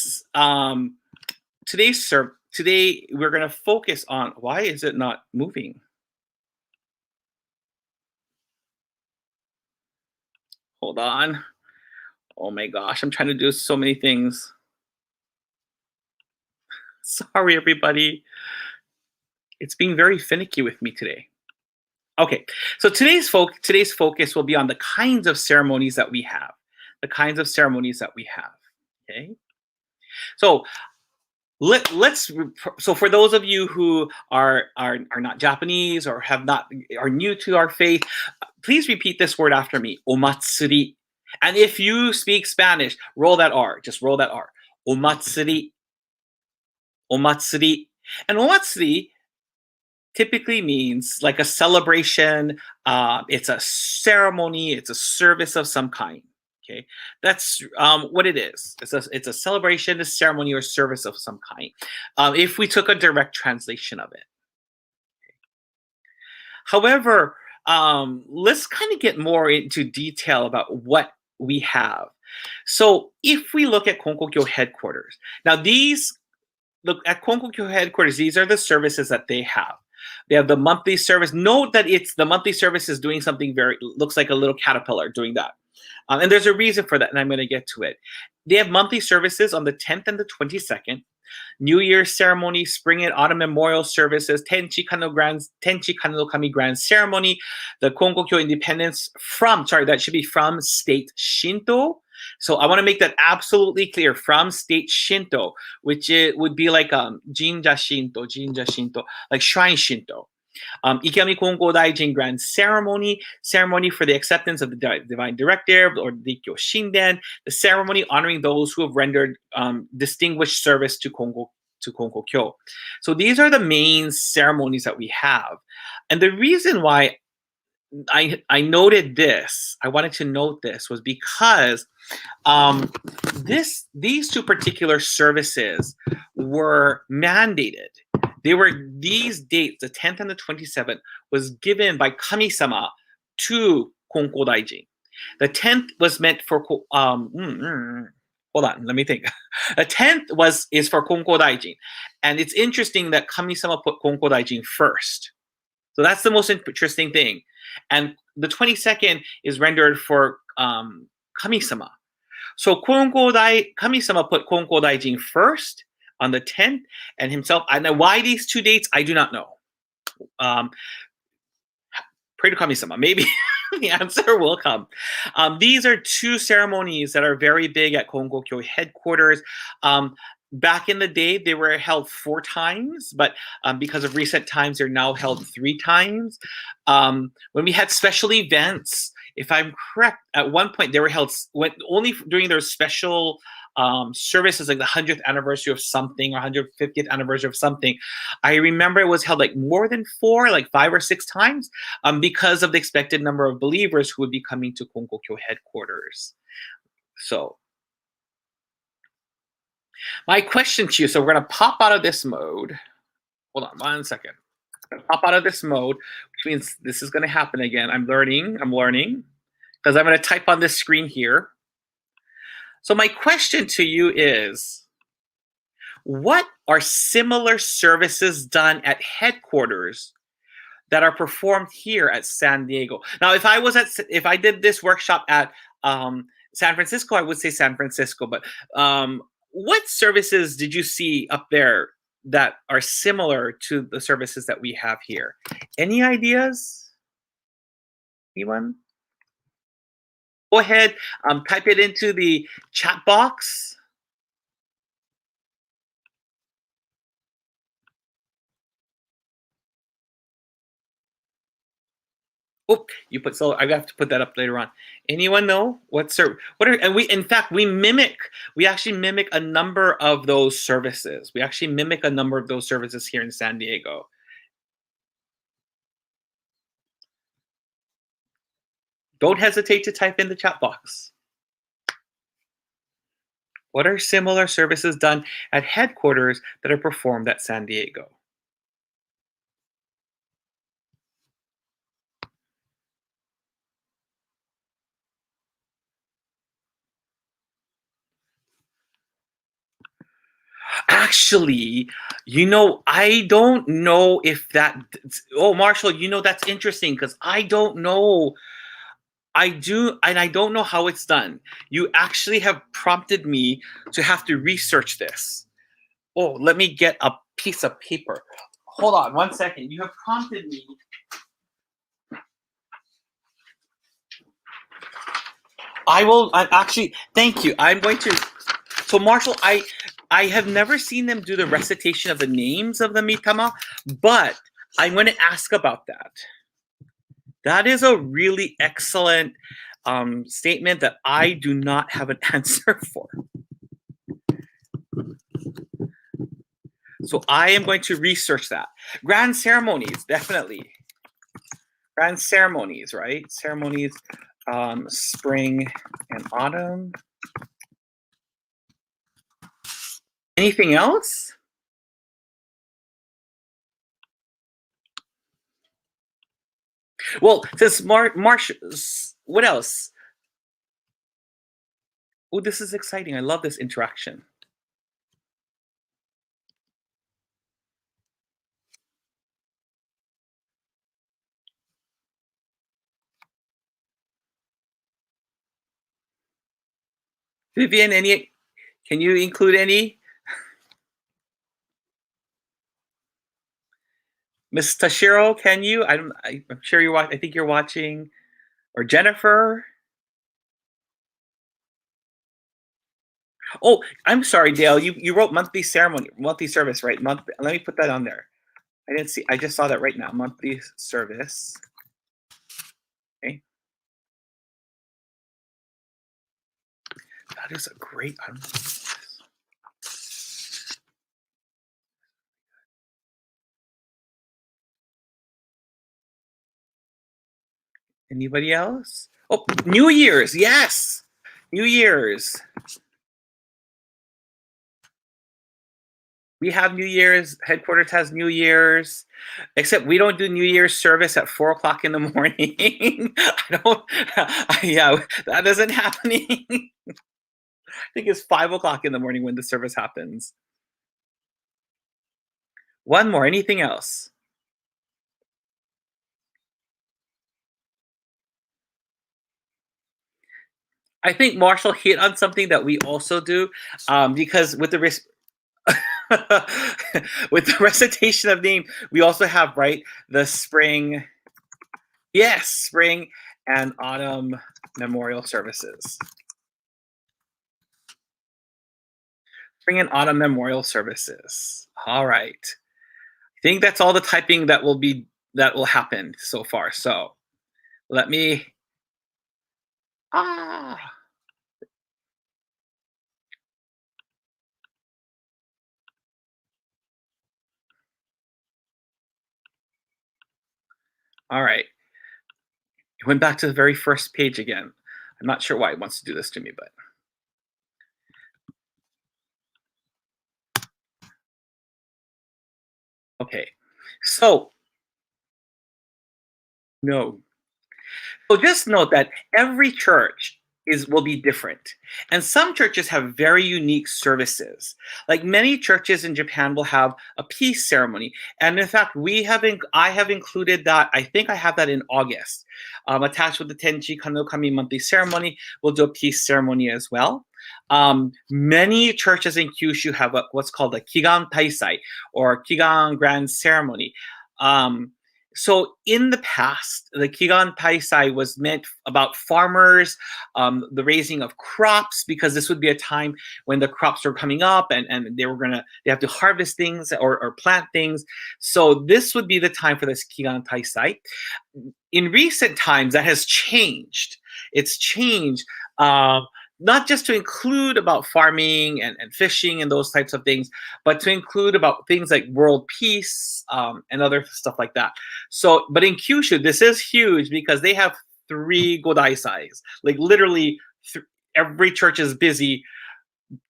we're going to focus on why is it not moving? Hold on. Oh my gosh, I'm trying to do so many things. Sorry, everybody. It's being very finicky with me today. Okay, so today's focus will be on the kinds of ceremonies that we have. The kinds of ceremonies that we have. Okay, so so for those of you who are not Japanese or are new to our faith, please repeat this word after me. Omatsuri. And if you speak Spanish, roll that R. Just roll that R. Omatsuri. Omatsuri. And omatsuri typically means like a celebration. It's a ceremony. It's a service of some kind. Okay, that's what it is. It's a celebration, a ceremony, or service of some kind. If we took a direct translation of it. Okay. However, let's kind of get more into detail about what we have. So if we look at Konkokyo headquarters, now look at Konkokyo headquarters, these are the services that they have. They have the monthly service. Note that the monthly service is doing something looks like a little caterpillar doing that. And there's a reason for that, and I'm going to get to it. They have monthly services on the 10th and the 22nd, New Year's ceremony, spring and autumn memorial services, Tenchi Kane no Kami Grand Ceremony, the Konkokyo Independence that should be from state Shinto. So I want to make that absolutely clear, from state Shinto, which would be like Jinja Shinto, like shrine Shinto. Ikami Konko Daijin Grand Ceremony for the acceptance of the Divine Directive, or Rikyo Shinden, the ceremony honoring those who have rendered distinguished service to Konkokyo. So these are the main ceremonies that we have. And the reason why I noted this, I wanted to note this, was because these two particular services were mandated. These dates, the 10th and the 27th, was given by Kami-sama to Konko Daijin. The 10th was meant for hold on, let me think. The 10th is for Konko Daijin, and it's interesting that Kami-sama put Konko Daijin first. So that's the most interesting thing. And the 22nd is rendered for Kami-sama. So Kami-sama put Konko Daijin first on the 10th, and himself. I know why these two dates, I do not know. Pray to Kami-sama. Maybe the answer will come. These are two ceremonies that are very big at Konkokyo headquarters. Back in the day, they were held 4 times, but because of recent times, they're now held 3 times. When we had special events, if I'm correct, at one point they were held only during their special services, like the 100th anniversary of something or 150th anniversary of something. I remember it was held like more than 4, like 5 or 6 times, because of the expected number of believers who would be coming to Konkokyo headquarters. So my question to you, so we're going to pop out of this mode. Hold on 1 second. Pop out of this mode, which means this is going to happen again. I'm learning, because I'm going to type on this screen here. So my question to you is, what are similar services done at headquarters that are performed here at San Diego? Now, if I did this workshop at San Francisco, I would say San Francisco, but what services did you see up there that are similar to the services that we have here? Any ideas? Anyone? Go ahead, type it into the chat box. Oh, so I have to put that up later on. Anyone know we actually mimic a number of those services. We actually mimic a number of those services here in San Diego. Don't hesitate to type in the chat box. What are similar services done at headquarters that are performed at San Diego? Actually, I don't know if that. Oh, Marshall, that's interesting because I don't know. I do, and I don't know how it's done. You actually have prompted me to have to research this. Oh, let me get a piece of paper. Hold on 1 second. You have prompted me I will actually, thank you. I'm going to, so Marshall, I have never seen them do the recitation of the names of the Mitama, but I'm going to ask about that. That is a really excellent statement that I do not have an answer for. So I am going to research that. Grand ceremonies, definitely. Grand ceremonies, right? Ceremonies, spring and autumn. Anything else? Well, since Marsh, what else? Oh, this is exciting. I love this interaction. Vivian, can you include any? Miss Tashiro, can you? I'm sure you're watching. I think you're watching. Or Jennifer. Oh, I'm sorry, Dale. You wrote monthly ceremony, monthly service, right? Let me put that on there. I didn't see. I just saw that right now. Monthly service. Okay. That is a great. Anybody else? Oh, New Year's. Yes. New Year's. We have New Year's. Headquarters has New Year's, except we don't do New Year's service at 4 o'clock in the morning. Yeah, that isn't happening. I think it's 5 o'clock in the morning when the service happens. One more. Anything else? I think Marshall hit on something that we also do, because with the with the recitation of name, we also have, right, the spring, yes, spring and autumn memorial services. Spring and autumn memorial services. All right. I think that's all the typing that will happen so far. So let me, all right. It went back to the very first page again. I'm not sure why it wants to do this to me, but. Okay, so no. So just note that every church will be different. And some churches have very unique services. Like many churches in Japan will have a peace ceremony. And in fact, I have included that. I think I have that in August. Attached with the Tenchi Kane monthly ceremony, we'll do a peace ceremony as well. Many churches in Kyushu have what's called a Kigan Taisai, or Kigan Grand Ceremony. So in the past, the Kigan Taisai was meant about farmers, the raising of crops, because this would be a time when the crops are coming up and they have to harvest things or plant things. So this would be the time for this Kigan Taisai. In recent times, that has changed. It's changed. Not just to include about farming and fishing and those types of things, but to include about things like world peace and other stuff like that. So, but in Kyushu, this is huge because they have 3 Godaisais. Like literally, every church is busy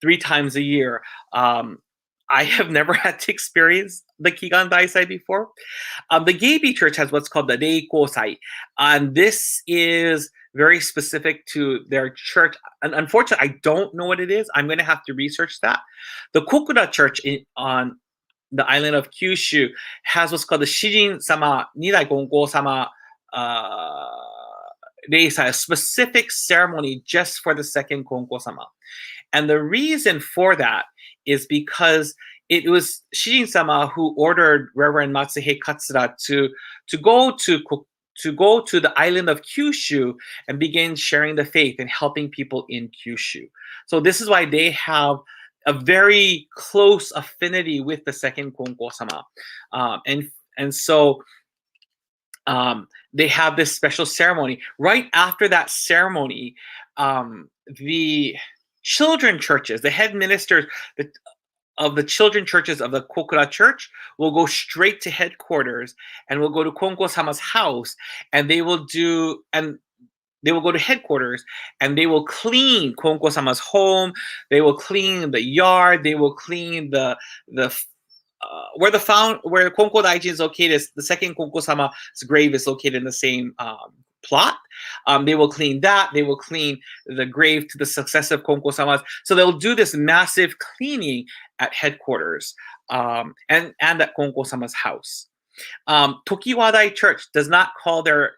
3 times a year. I have never had to experience the Kigan Daisai before. The Geibi Church has what's called the Reikosai, and this is very specific to their church. And unfortunately, I don't know what it is. I'm going to have to research that. The Kokura Church on the island of Kyushu has what's called the Shijin Sama Nidai Gongo Sama Reisai, a specific ceremony just for the second Gongo Sama. And the reason for that is because it was Shijin Sama who ordered Reverend Matsuhei Katsura to go to go to the island of Kyushu and begin sharing the faith and helping people in Kyushu. So this is why they have a very close affinity with the second Konko-sama. And so they have this special ceremony. Right after that ceremony, the children churches, the head ministers of the children churches of the Kokura church will go straight to headquarters and will go to Konko-sama's house, and they will go to headquarters and they will clean Konko-sama's home. They will clean the yard. They will clean the where Konko Daijin is located. The second Konko-sama's grave is located in the same plot. They will clean that. They will clean the grave to the successive Konko-samas. So they'll do this massive cleaning at headquarters and at Konko-sama's house. Tokiwadai Church does not call their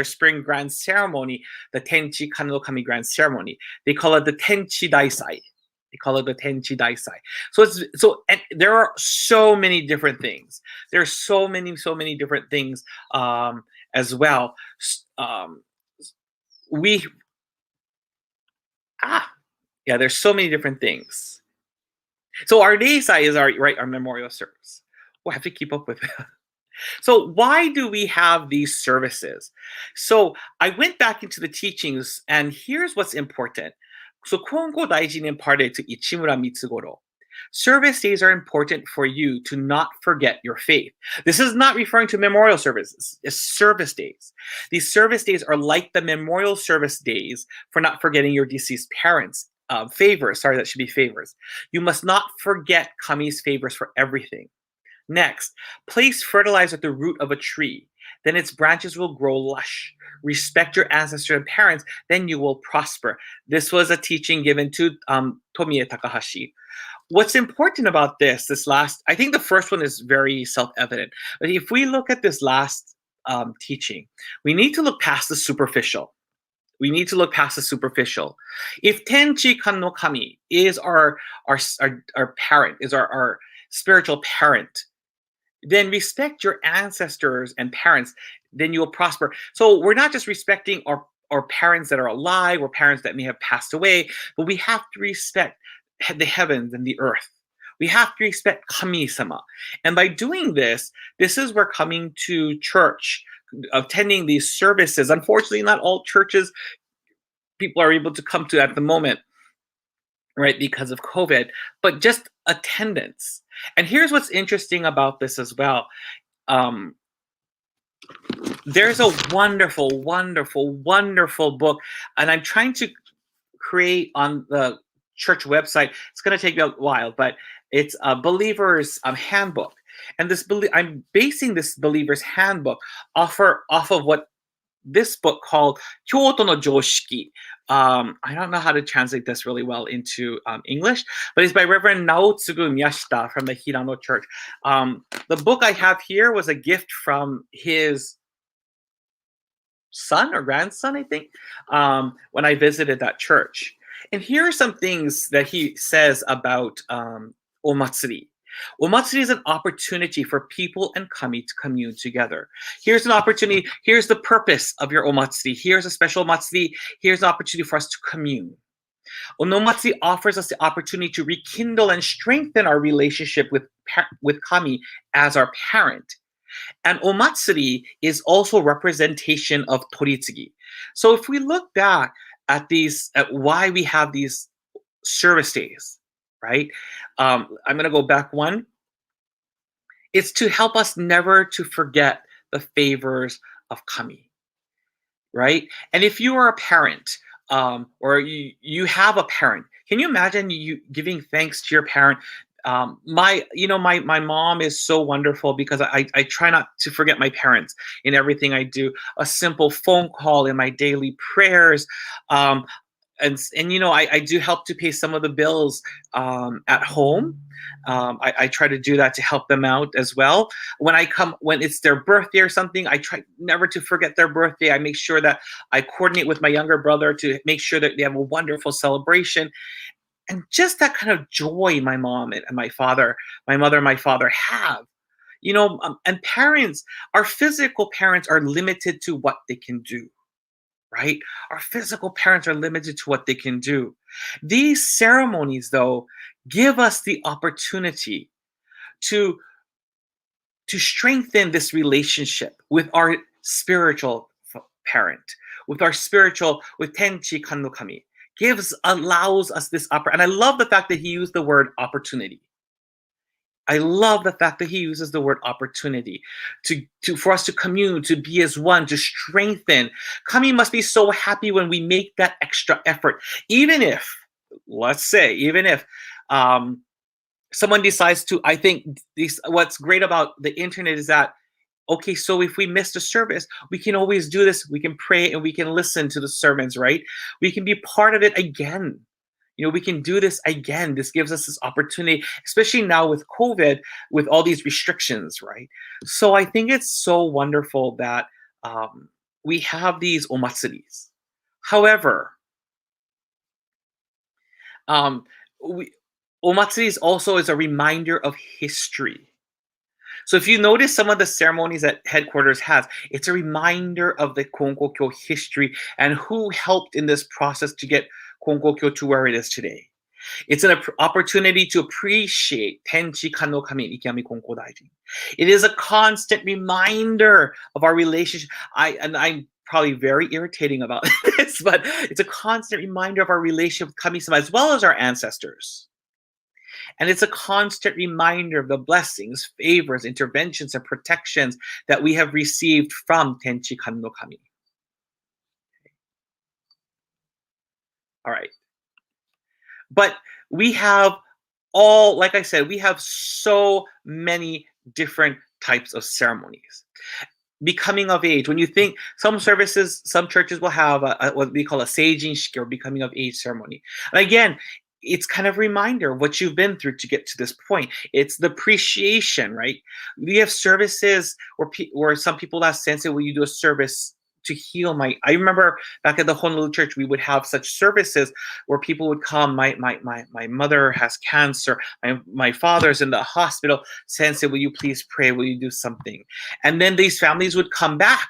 spring grand ceremony the Tenchi Kane no Kami grand ceremony. They call it the Tenchi Daisai. And there are so many different things. There are so many different things as well. There's so many different things. So our Daisai is our memorial service. We'll have to keep up with it. So why do we have these services? So I went back into the teachings, and here's what's important. So Kongo Daijin imparted to Ichimura Mitsugoro. Service days are important for you to not forget your faith. This is not referring to memorial services. It's service days. These service days are like the memorial service days for not forgetting your deceased parents. Favors. Sorry, that should be favors. You must not forget Kami's favors for everything. Next, place fertilizer at the root of a tree. Then its branches will grow lush. Respect your ancestors and parents, then you will prosper. This was a teaching given to Tomie Takahashi. What's important about this last, I think the first one is very self-evident. But if we look at this last teaching, we need to look past the superficial. If Tenchi Kane no Kami is our parent, is our spiritual parent, then respect your ancestors and parents, then you will prosper. So we're not just respecting our parents that are alive or parents that may have passed away, but we have to respect the heavens and the earth. We have to respect Kami-sama. And by doing this is where coming to church, attending these services, unfortunately not all churches people are able to come to at the moment, right, because of COVID, but just attendance. And here's what's interesting about this as well. There's a wonderful book, and I'm trying to create on the church website. It's going to take me a while, but it's a believer's handbook. And I'm basing this believer's handbook off of what this book called Kyoto no Joshiki. I don't know how to translate this really well into English, but it's by Reverend Naotsugu Miyashita from the Hirano Church. The book I have here was a gift from his son or grandson, I think, when I visited that church. And here are some things that he says about omatsuri. Omatsuri is an opportunity for people and kami to commune together. Here's an opportunity. Here's the purpose of your omatsuri. Here's a special omatsuri. Here's an opportunity for us to commune. Onomatsuri offers us the opportunity to rekindle and strengthen our relationship with kami as our parent. And omatsuri is also representation of toritsugi. So if we look back at why we have these service days, right? I'm going to go back one. It's to help us never to forget the favors of kami, right? And if you are a parent, or you have a parent, can you imagine you giving thanks to your parent? My mom is so wonderful because I try not to forget my parents in everything I do. A simple phone call, in my daily prayers, and I do help to pay some of the bills at home. I try to do that to help them out as well. When it's their birthday or something, I try never to forget their birthday. I make sure that I coordinate with my younger brother to make sure that they have a wonderful celebration. And just that kind of joy my mom and my mother and my father have and parents, our physical parents are limited to what they can do, right? Our physical parents are limited to what they can do. These ceremonies, though, give us the opportunity to strengthen this relationship with our spiritual parent, with Tenchi Kane no Kami. Allows us this and I love the fact that he used the word opportunity. I love the fact that he uses the word opportunity for us to commune, to be as one, to strengthen. Kami must be so happy when we make that extra effort, even if someone decides to. I think what's great about the internet is that, okay, so if we missed a service, we can always do this. We can pray and we can listen to the sermons, right? We can be part of it again. We can do this again. This gives us this opportunity, especially now with COVID, with all these restrictions, right? So I think it's so wonderful that we have these omatsuris. However, omatsuris also is a reminder of history. So if you notice some of the ceremonies that headquarters has, it's a reminder of the Konkokyo history and who helped in this process to get Konkokyo to where it is today. It's an opportunity to appreciate Tenchi Kane no Kami Ikigami Konko Daijin. It is a constant reminder of our relationship. I'm probably very irritating about this, but it's a constant reminder of our relationship with Kami-sama as well as our ancestors. And it's a constant reminder of the blessings, favors, interventions, and protections that we have received from Tenchi Kane no Kami. All right. But we have like I said, we have so many different types of ceremonies. Becoming of age. When you think some churches will have what we call a seijin shiki, or becoming of age ceremony. And again, it's kind of a reminder of what you've been through to get to this point. It's the appreciation, right? We have services where some people ask Sensei, will you do a service to heal I remember back at the Honolulu church, we would have such services where people would come. My mother has cancer. My father's in the hospital. Sensei, will you please pray? Will you do something? And then these families would come back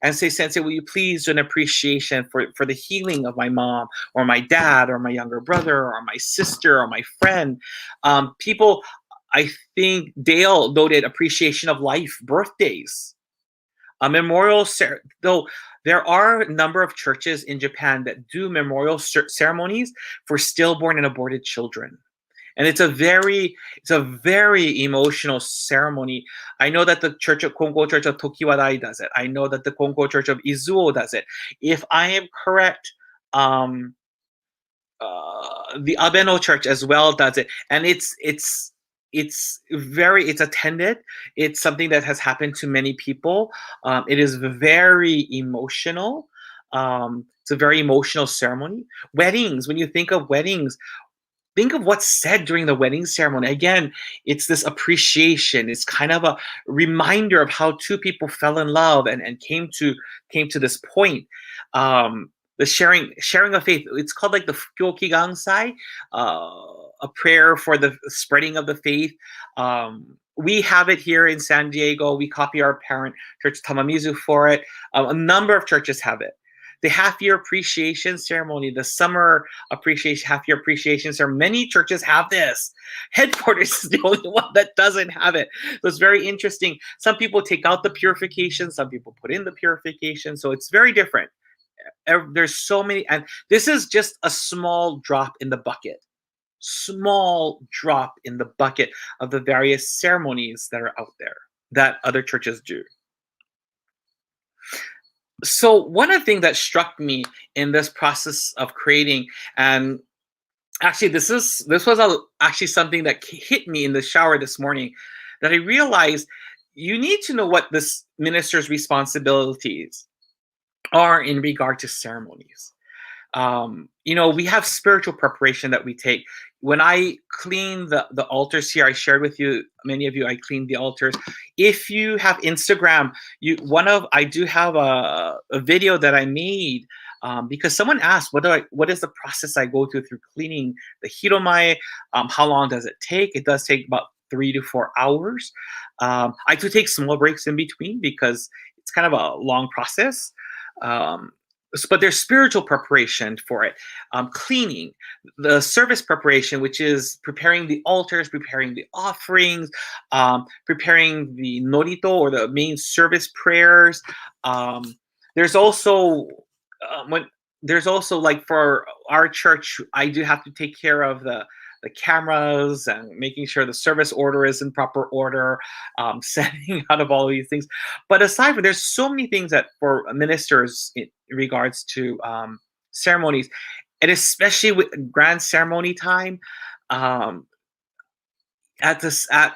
and say, Sensei, will you please do an appreciation for the healing of my mom or my dad or my younger brother or my sister or my friend? People, I think Dale noted appreciation of life, birthdays. Though there are a number of churches in Japan that do memorial ceremonies for stillborn and aborted children. And it's a very emotional ceremony. I know that the Konko Church of Tokiwadai does it. I know that the Konko Church of Izuo does it. If I am correct, the Abeno Church as well does it. And it's attended. It's something that has happened to many people. It is very emotional. It's a very emotional ceremony. Weddings, when you think of weddings, think of what's said during the wedding ceremony. Again, it's this appreciation. It's kind of a reminder of how two people fell in love and came to this point. The sharing of faith. It's called like the Fukyoki Gansai, a prayer for the spreading of the faith. We have it here in San Diego. We copy our parent church Tamamizu for it. A number of churches have it. The half-year appreciation ceremony, the summer half-year appreciation ceremony. Many churches have this. Headquarters is the only one that doesn't have it. So it's very interesting. Some people take out the purification. Some people put in the purification. So it's very different. There's so many. And this is just a small drop in the bucket. Small drop in the bucket of the various ceremonies that are out there that other churches do. So one of the things that struck me in this process of creating, and actually this was actually something that hit me in the shower this morning, that I realized you need to know what this minister's responsibilities are in regard to ceremonies. We have spiritual preparation that we take. When I clean the altars here, I shared with you, many of you, I cleaned the altars. If you have Instagram, I do have a video that I made because someone asked, what is the process I go through cleaning the hiromae? How long does it take? It does take about 3 to 4 hours. I do take small breaks in between because it's kind of a long process. But there's spiritual preparation for it, cleaning, the service preparation, which is preparing the altars, preparing the offerings, preparing the norito or the main service prayers. There's also like for our church, I do have to take care of the cameras and making sure the service order is in proper order, setting out of all of these things. But aside from, there's so many things that for ministers in regards to ceremonies, and especially with grand ceremony time, at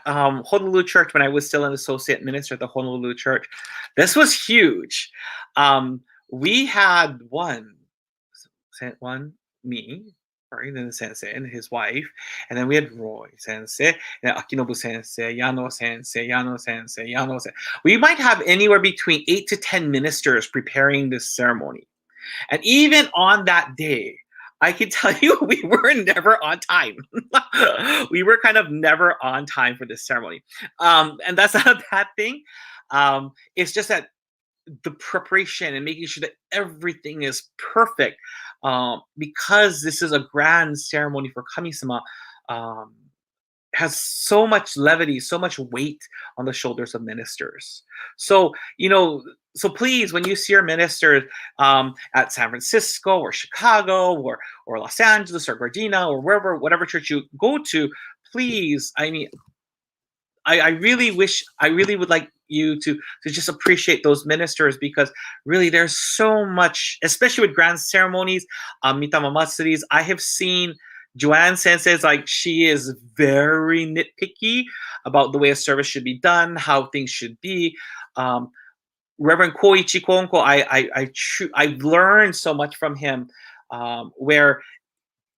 Honolulu Church, when I was still an associate minister at the Honolulu Church, this was huge. We had me, sorry, then the sensei and his wife, and then we had Roy sensei, and Akinobu sensei, Yano sensei, Yano sensei, Yano sensei. We might have anywhere between 8 to 10 ministers preparing this ceremony. And even on that day, I can tell you we were never on time. We were kind of never on time for this ceremony. And that's not a bad thing. It's just that the preparation and making sure that everything is perfect, because this is a grand ceremony for Kami-sama, has so much levity, so much weight on the shoulders of ministers. So, so please, when you see your ministers at San Francisco or Chicago or Los Angeles or Gardena or whatever church you go to, please, I mean, I really would like you to just appreciate those ministers, because really there's so much, especially with grand ceremonies, Mitama Matsuris. I have seen Joanne Sensei's, like, she is very nitpicky about the way a service should be done, how things should be. Reverend Koichi Konko, I've learned so much from him, where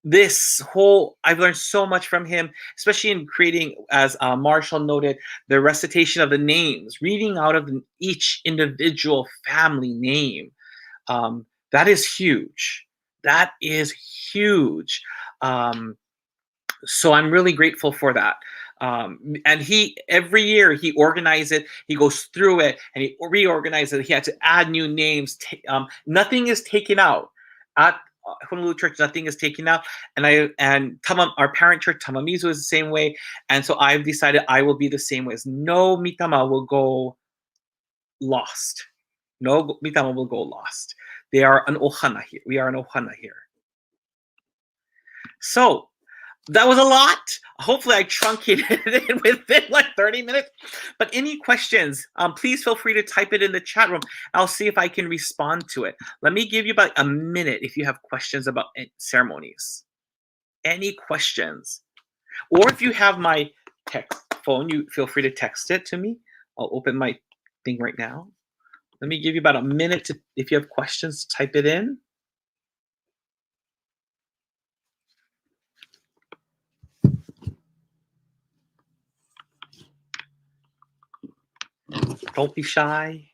I've learned so much from him, especially in creating, as Marshall noted, the recitation of the names, reading out of each individual family name. That is huge. That is huge. So I'm really grateful for that. And every year he organizes it, he goes through it, and he reorganizes it. He had to add new names. Nothing is taken out. At Honolulu Church, nothing is taken out. And our parent church, Tamamizu, is the same way. And so I've decided I will be the same way. No Mitama will go lost. No Mitama will go lost. They are an ohana here. We are an ohana here. So that was a lot. Hopefully I truncated it within like 30 minutes. But any questions, please feel free to type it in the chat room. I'll see if I can respond to it. Let me give you about a minute if you have questions about ceremonies. Any questions? Or if you have my text phone, you feel free to text it to me. I'll open my thing right now. Let me give you about a minute if you have questions, type it in. Don't be shy.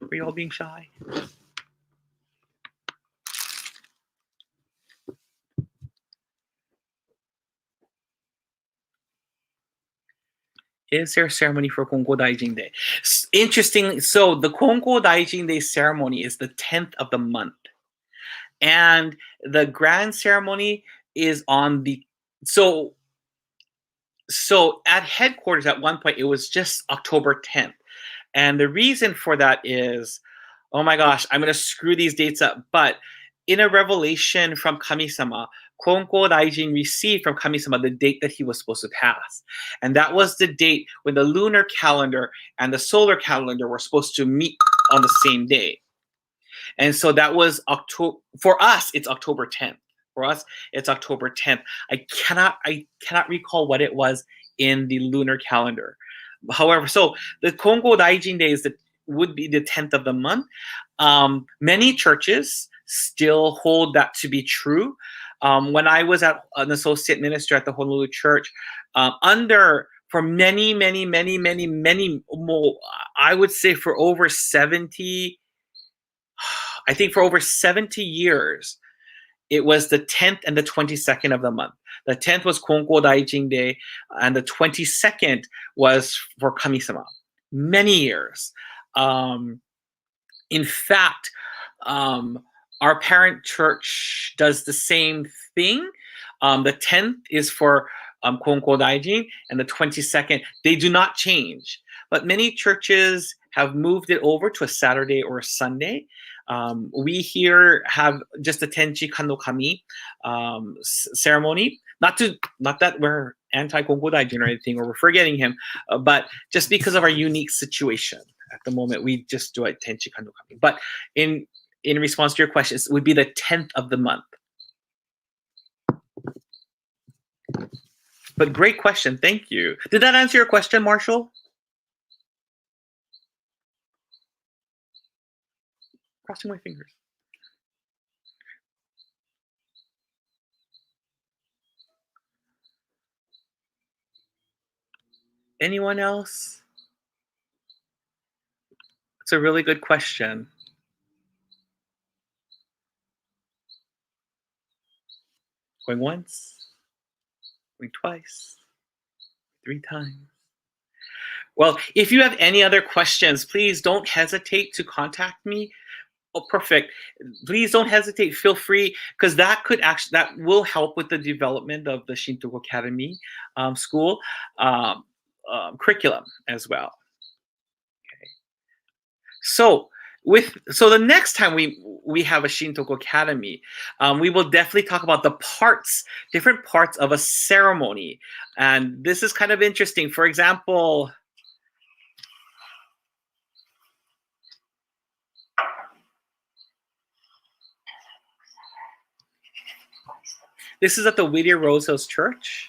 Are you all being shy? Is there a ceremony for Kongo Daijin Day? Interesting. So the Kongo Daijin Day ceremony is the 10th of the month. And the grand ceremony is on the, so at headquarters at one point, it was just October 10th. And the reason for that is, oh my gosh, I'm going to screw these dates up. But in a revelation from Kami-sama, Konko Daijin received from Kami-sama the date that he was supposed to pass. And that was the date when the lunar calendar and the solar calendar were supposed to meet on the same day. And so that was October. For us, it's October 10th. For us, it's October 10th. I cannot recall what it was in the lunar calendar. However, so the Kongo Daijin Day would be the 10th of the month. Many churches still hold that to be true. When I was an associate minister at the Honolulu Church, for many, I would say for over 70, I think for over 70 years, it was the 10th and the 22nd of the month. The 10th was Konko Daijin Day, and the 22nd was for Kami-sama. Many years. In fact, our parent church does the same thing. The 10th is for Konko Daijin, and the 22nd, they do not change. But many churches have moved it over to a Saturday or a Sunday. We here have just the Tenchi Kane ceremony. Not that we're anti-Konko Daijin or anything, or we're forgetting him, but just because of our unique situation at the moment, we just do it Tenchi Kane. But in response to your question, it would be the 10th of the month. But great question. Thank you. Did that answer your question, Marshall? Crossing my fingers. Anyone else? It's a really good question. Going once. Going twice, 3 times. Well, if you have any other questions, please don't hesitate to contact me. Oh, perfect. Please don't hesitate. Feel free, because that will help with the development of the Shintoku Academy school curriculum as well. Okay. So the next time we have a Shintoku Academy, we will definitely talk about the different parts of a ceremony. And this is kind of interesting. For example, this is at the Whittier Rose Hills Church.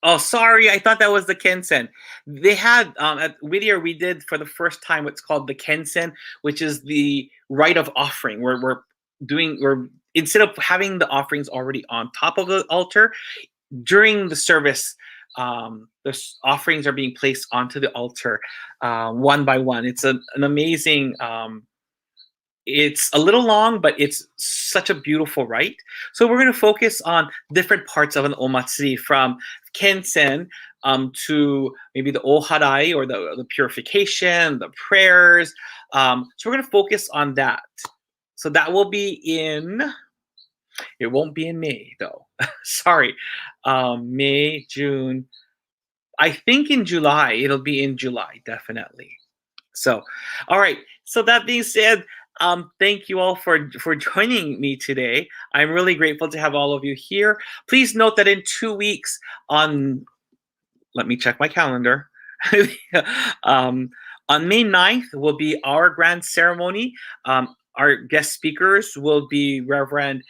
Oh, sorry. I thought that was the Kensen. They had, at Whittier, we did for the first time what's called the Kensen, which is the rite of offering, where we're instead of having the offerings already on top of the altar, during the service, the offerings are being placed onto the altar one by one. It's an amazing, it's a little long, but it's such a beautiful rite. So we're going to focus on different parts of an omatsuri, from Kensen to maybe the oharai, or the purification, the prayers. So we're going to focus on that. So that will be it won't be in May though. Sorry. May, June. I think in July, it'll be in July, definitely. So, all right. So that being said, thank you all for joining me today. I'm really grateful to have all of you here. Please note that in 2 weeks let me check my calendar. On May 9th will be our grand ceremony. Our guest speakers will be Reverend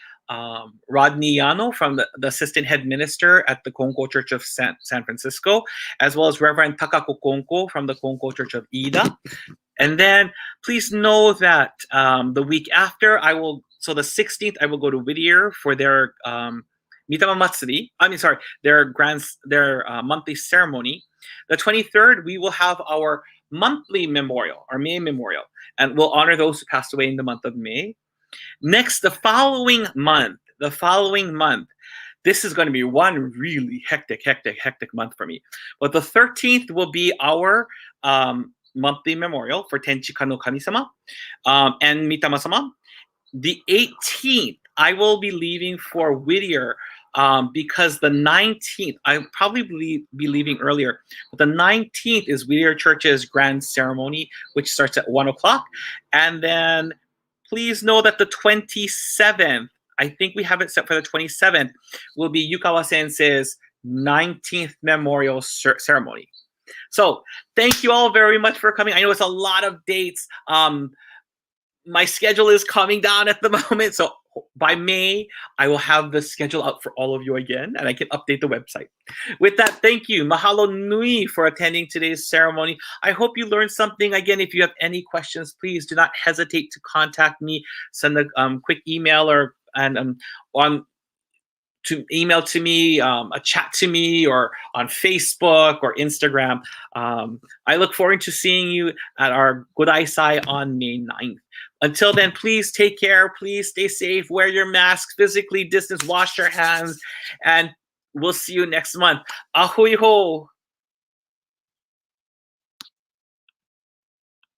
Rodney Yano, from the assistant head minister at the Konko Church of San Francisco, as well as Reverend Takako Konko from the Konko Church of Ida. And then please know that the week after, the 16th, I will go to Whittier for their Mitama Matsuri. Their monthly ceremony. The 23rd, we will have our monthly memorial, our May memorial, and we'll honor those who passed away in the month of May. Next, the following month, this is going to be one really hectic month for me. But the 13th will be our monthly memorial for Tenchi Kane Kami-sama and Mitama-sama. The 18th, I will be leaving for Whittier because the 19th, I'll probably be leaving earlier, but the 19th is Whittier Church's grand ceremony, which starts at 1 o'clock. And then please know that the 27th, I think we have it set for the 27th, will be Yukawa Sensei's 19th memorial ceremony. So thank you all very much for coming. I know it's a lot of dates. My schedule is coming down at the moment. So by May, I will have the schedule out for all of you again, and I can update the website. With that, thank you. Mahalo nui for attending today's ceremony. I hope you learned something. Again, if you have any questions, please do not hesitate to contact me. Send a quick email or to email to me, a chat to me, or on Facebook or Instagram. I look forward to seeing you at our Godaisai on May 9th. Until then, please take care. Please stay safe. Wear your mask. Physically distance. Wash your hands. And we'll see you next month. Ahoy ho!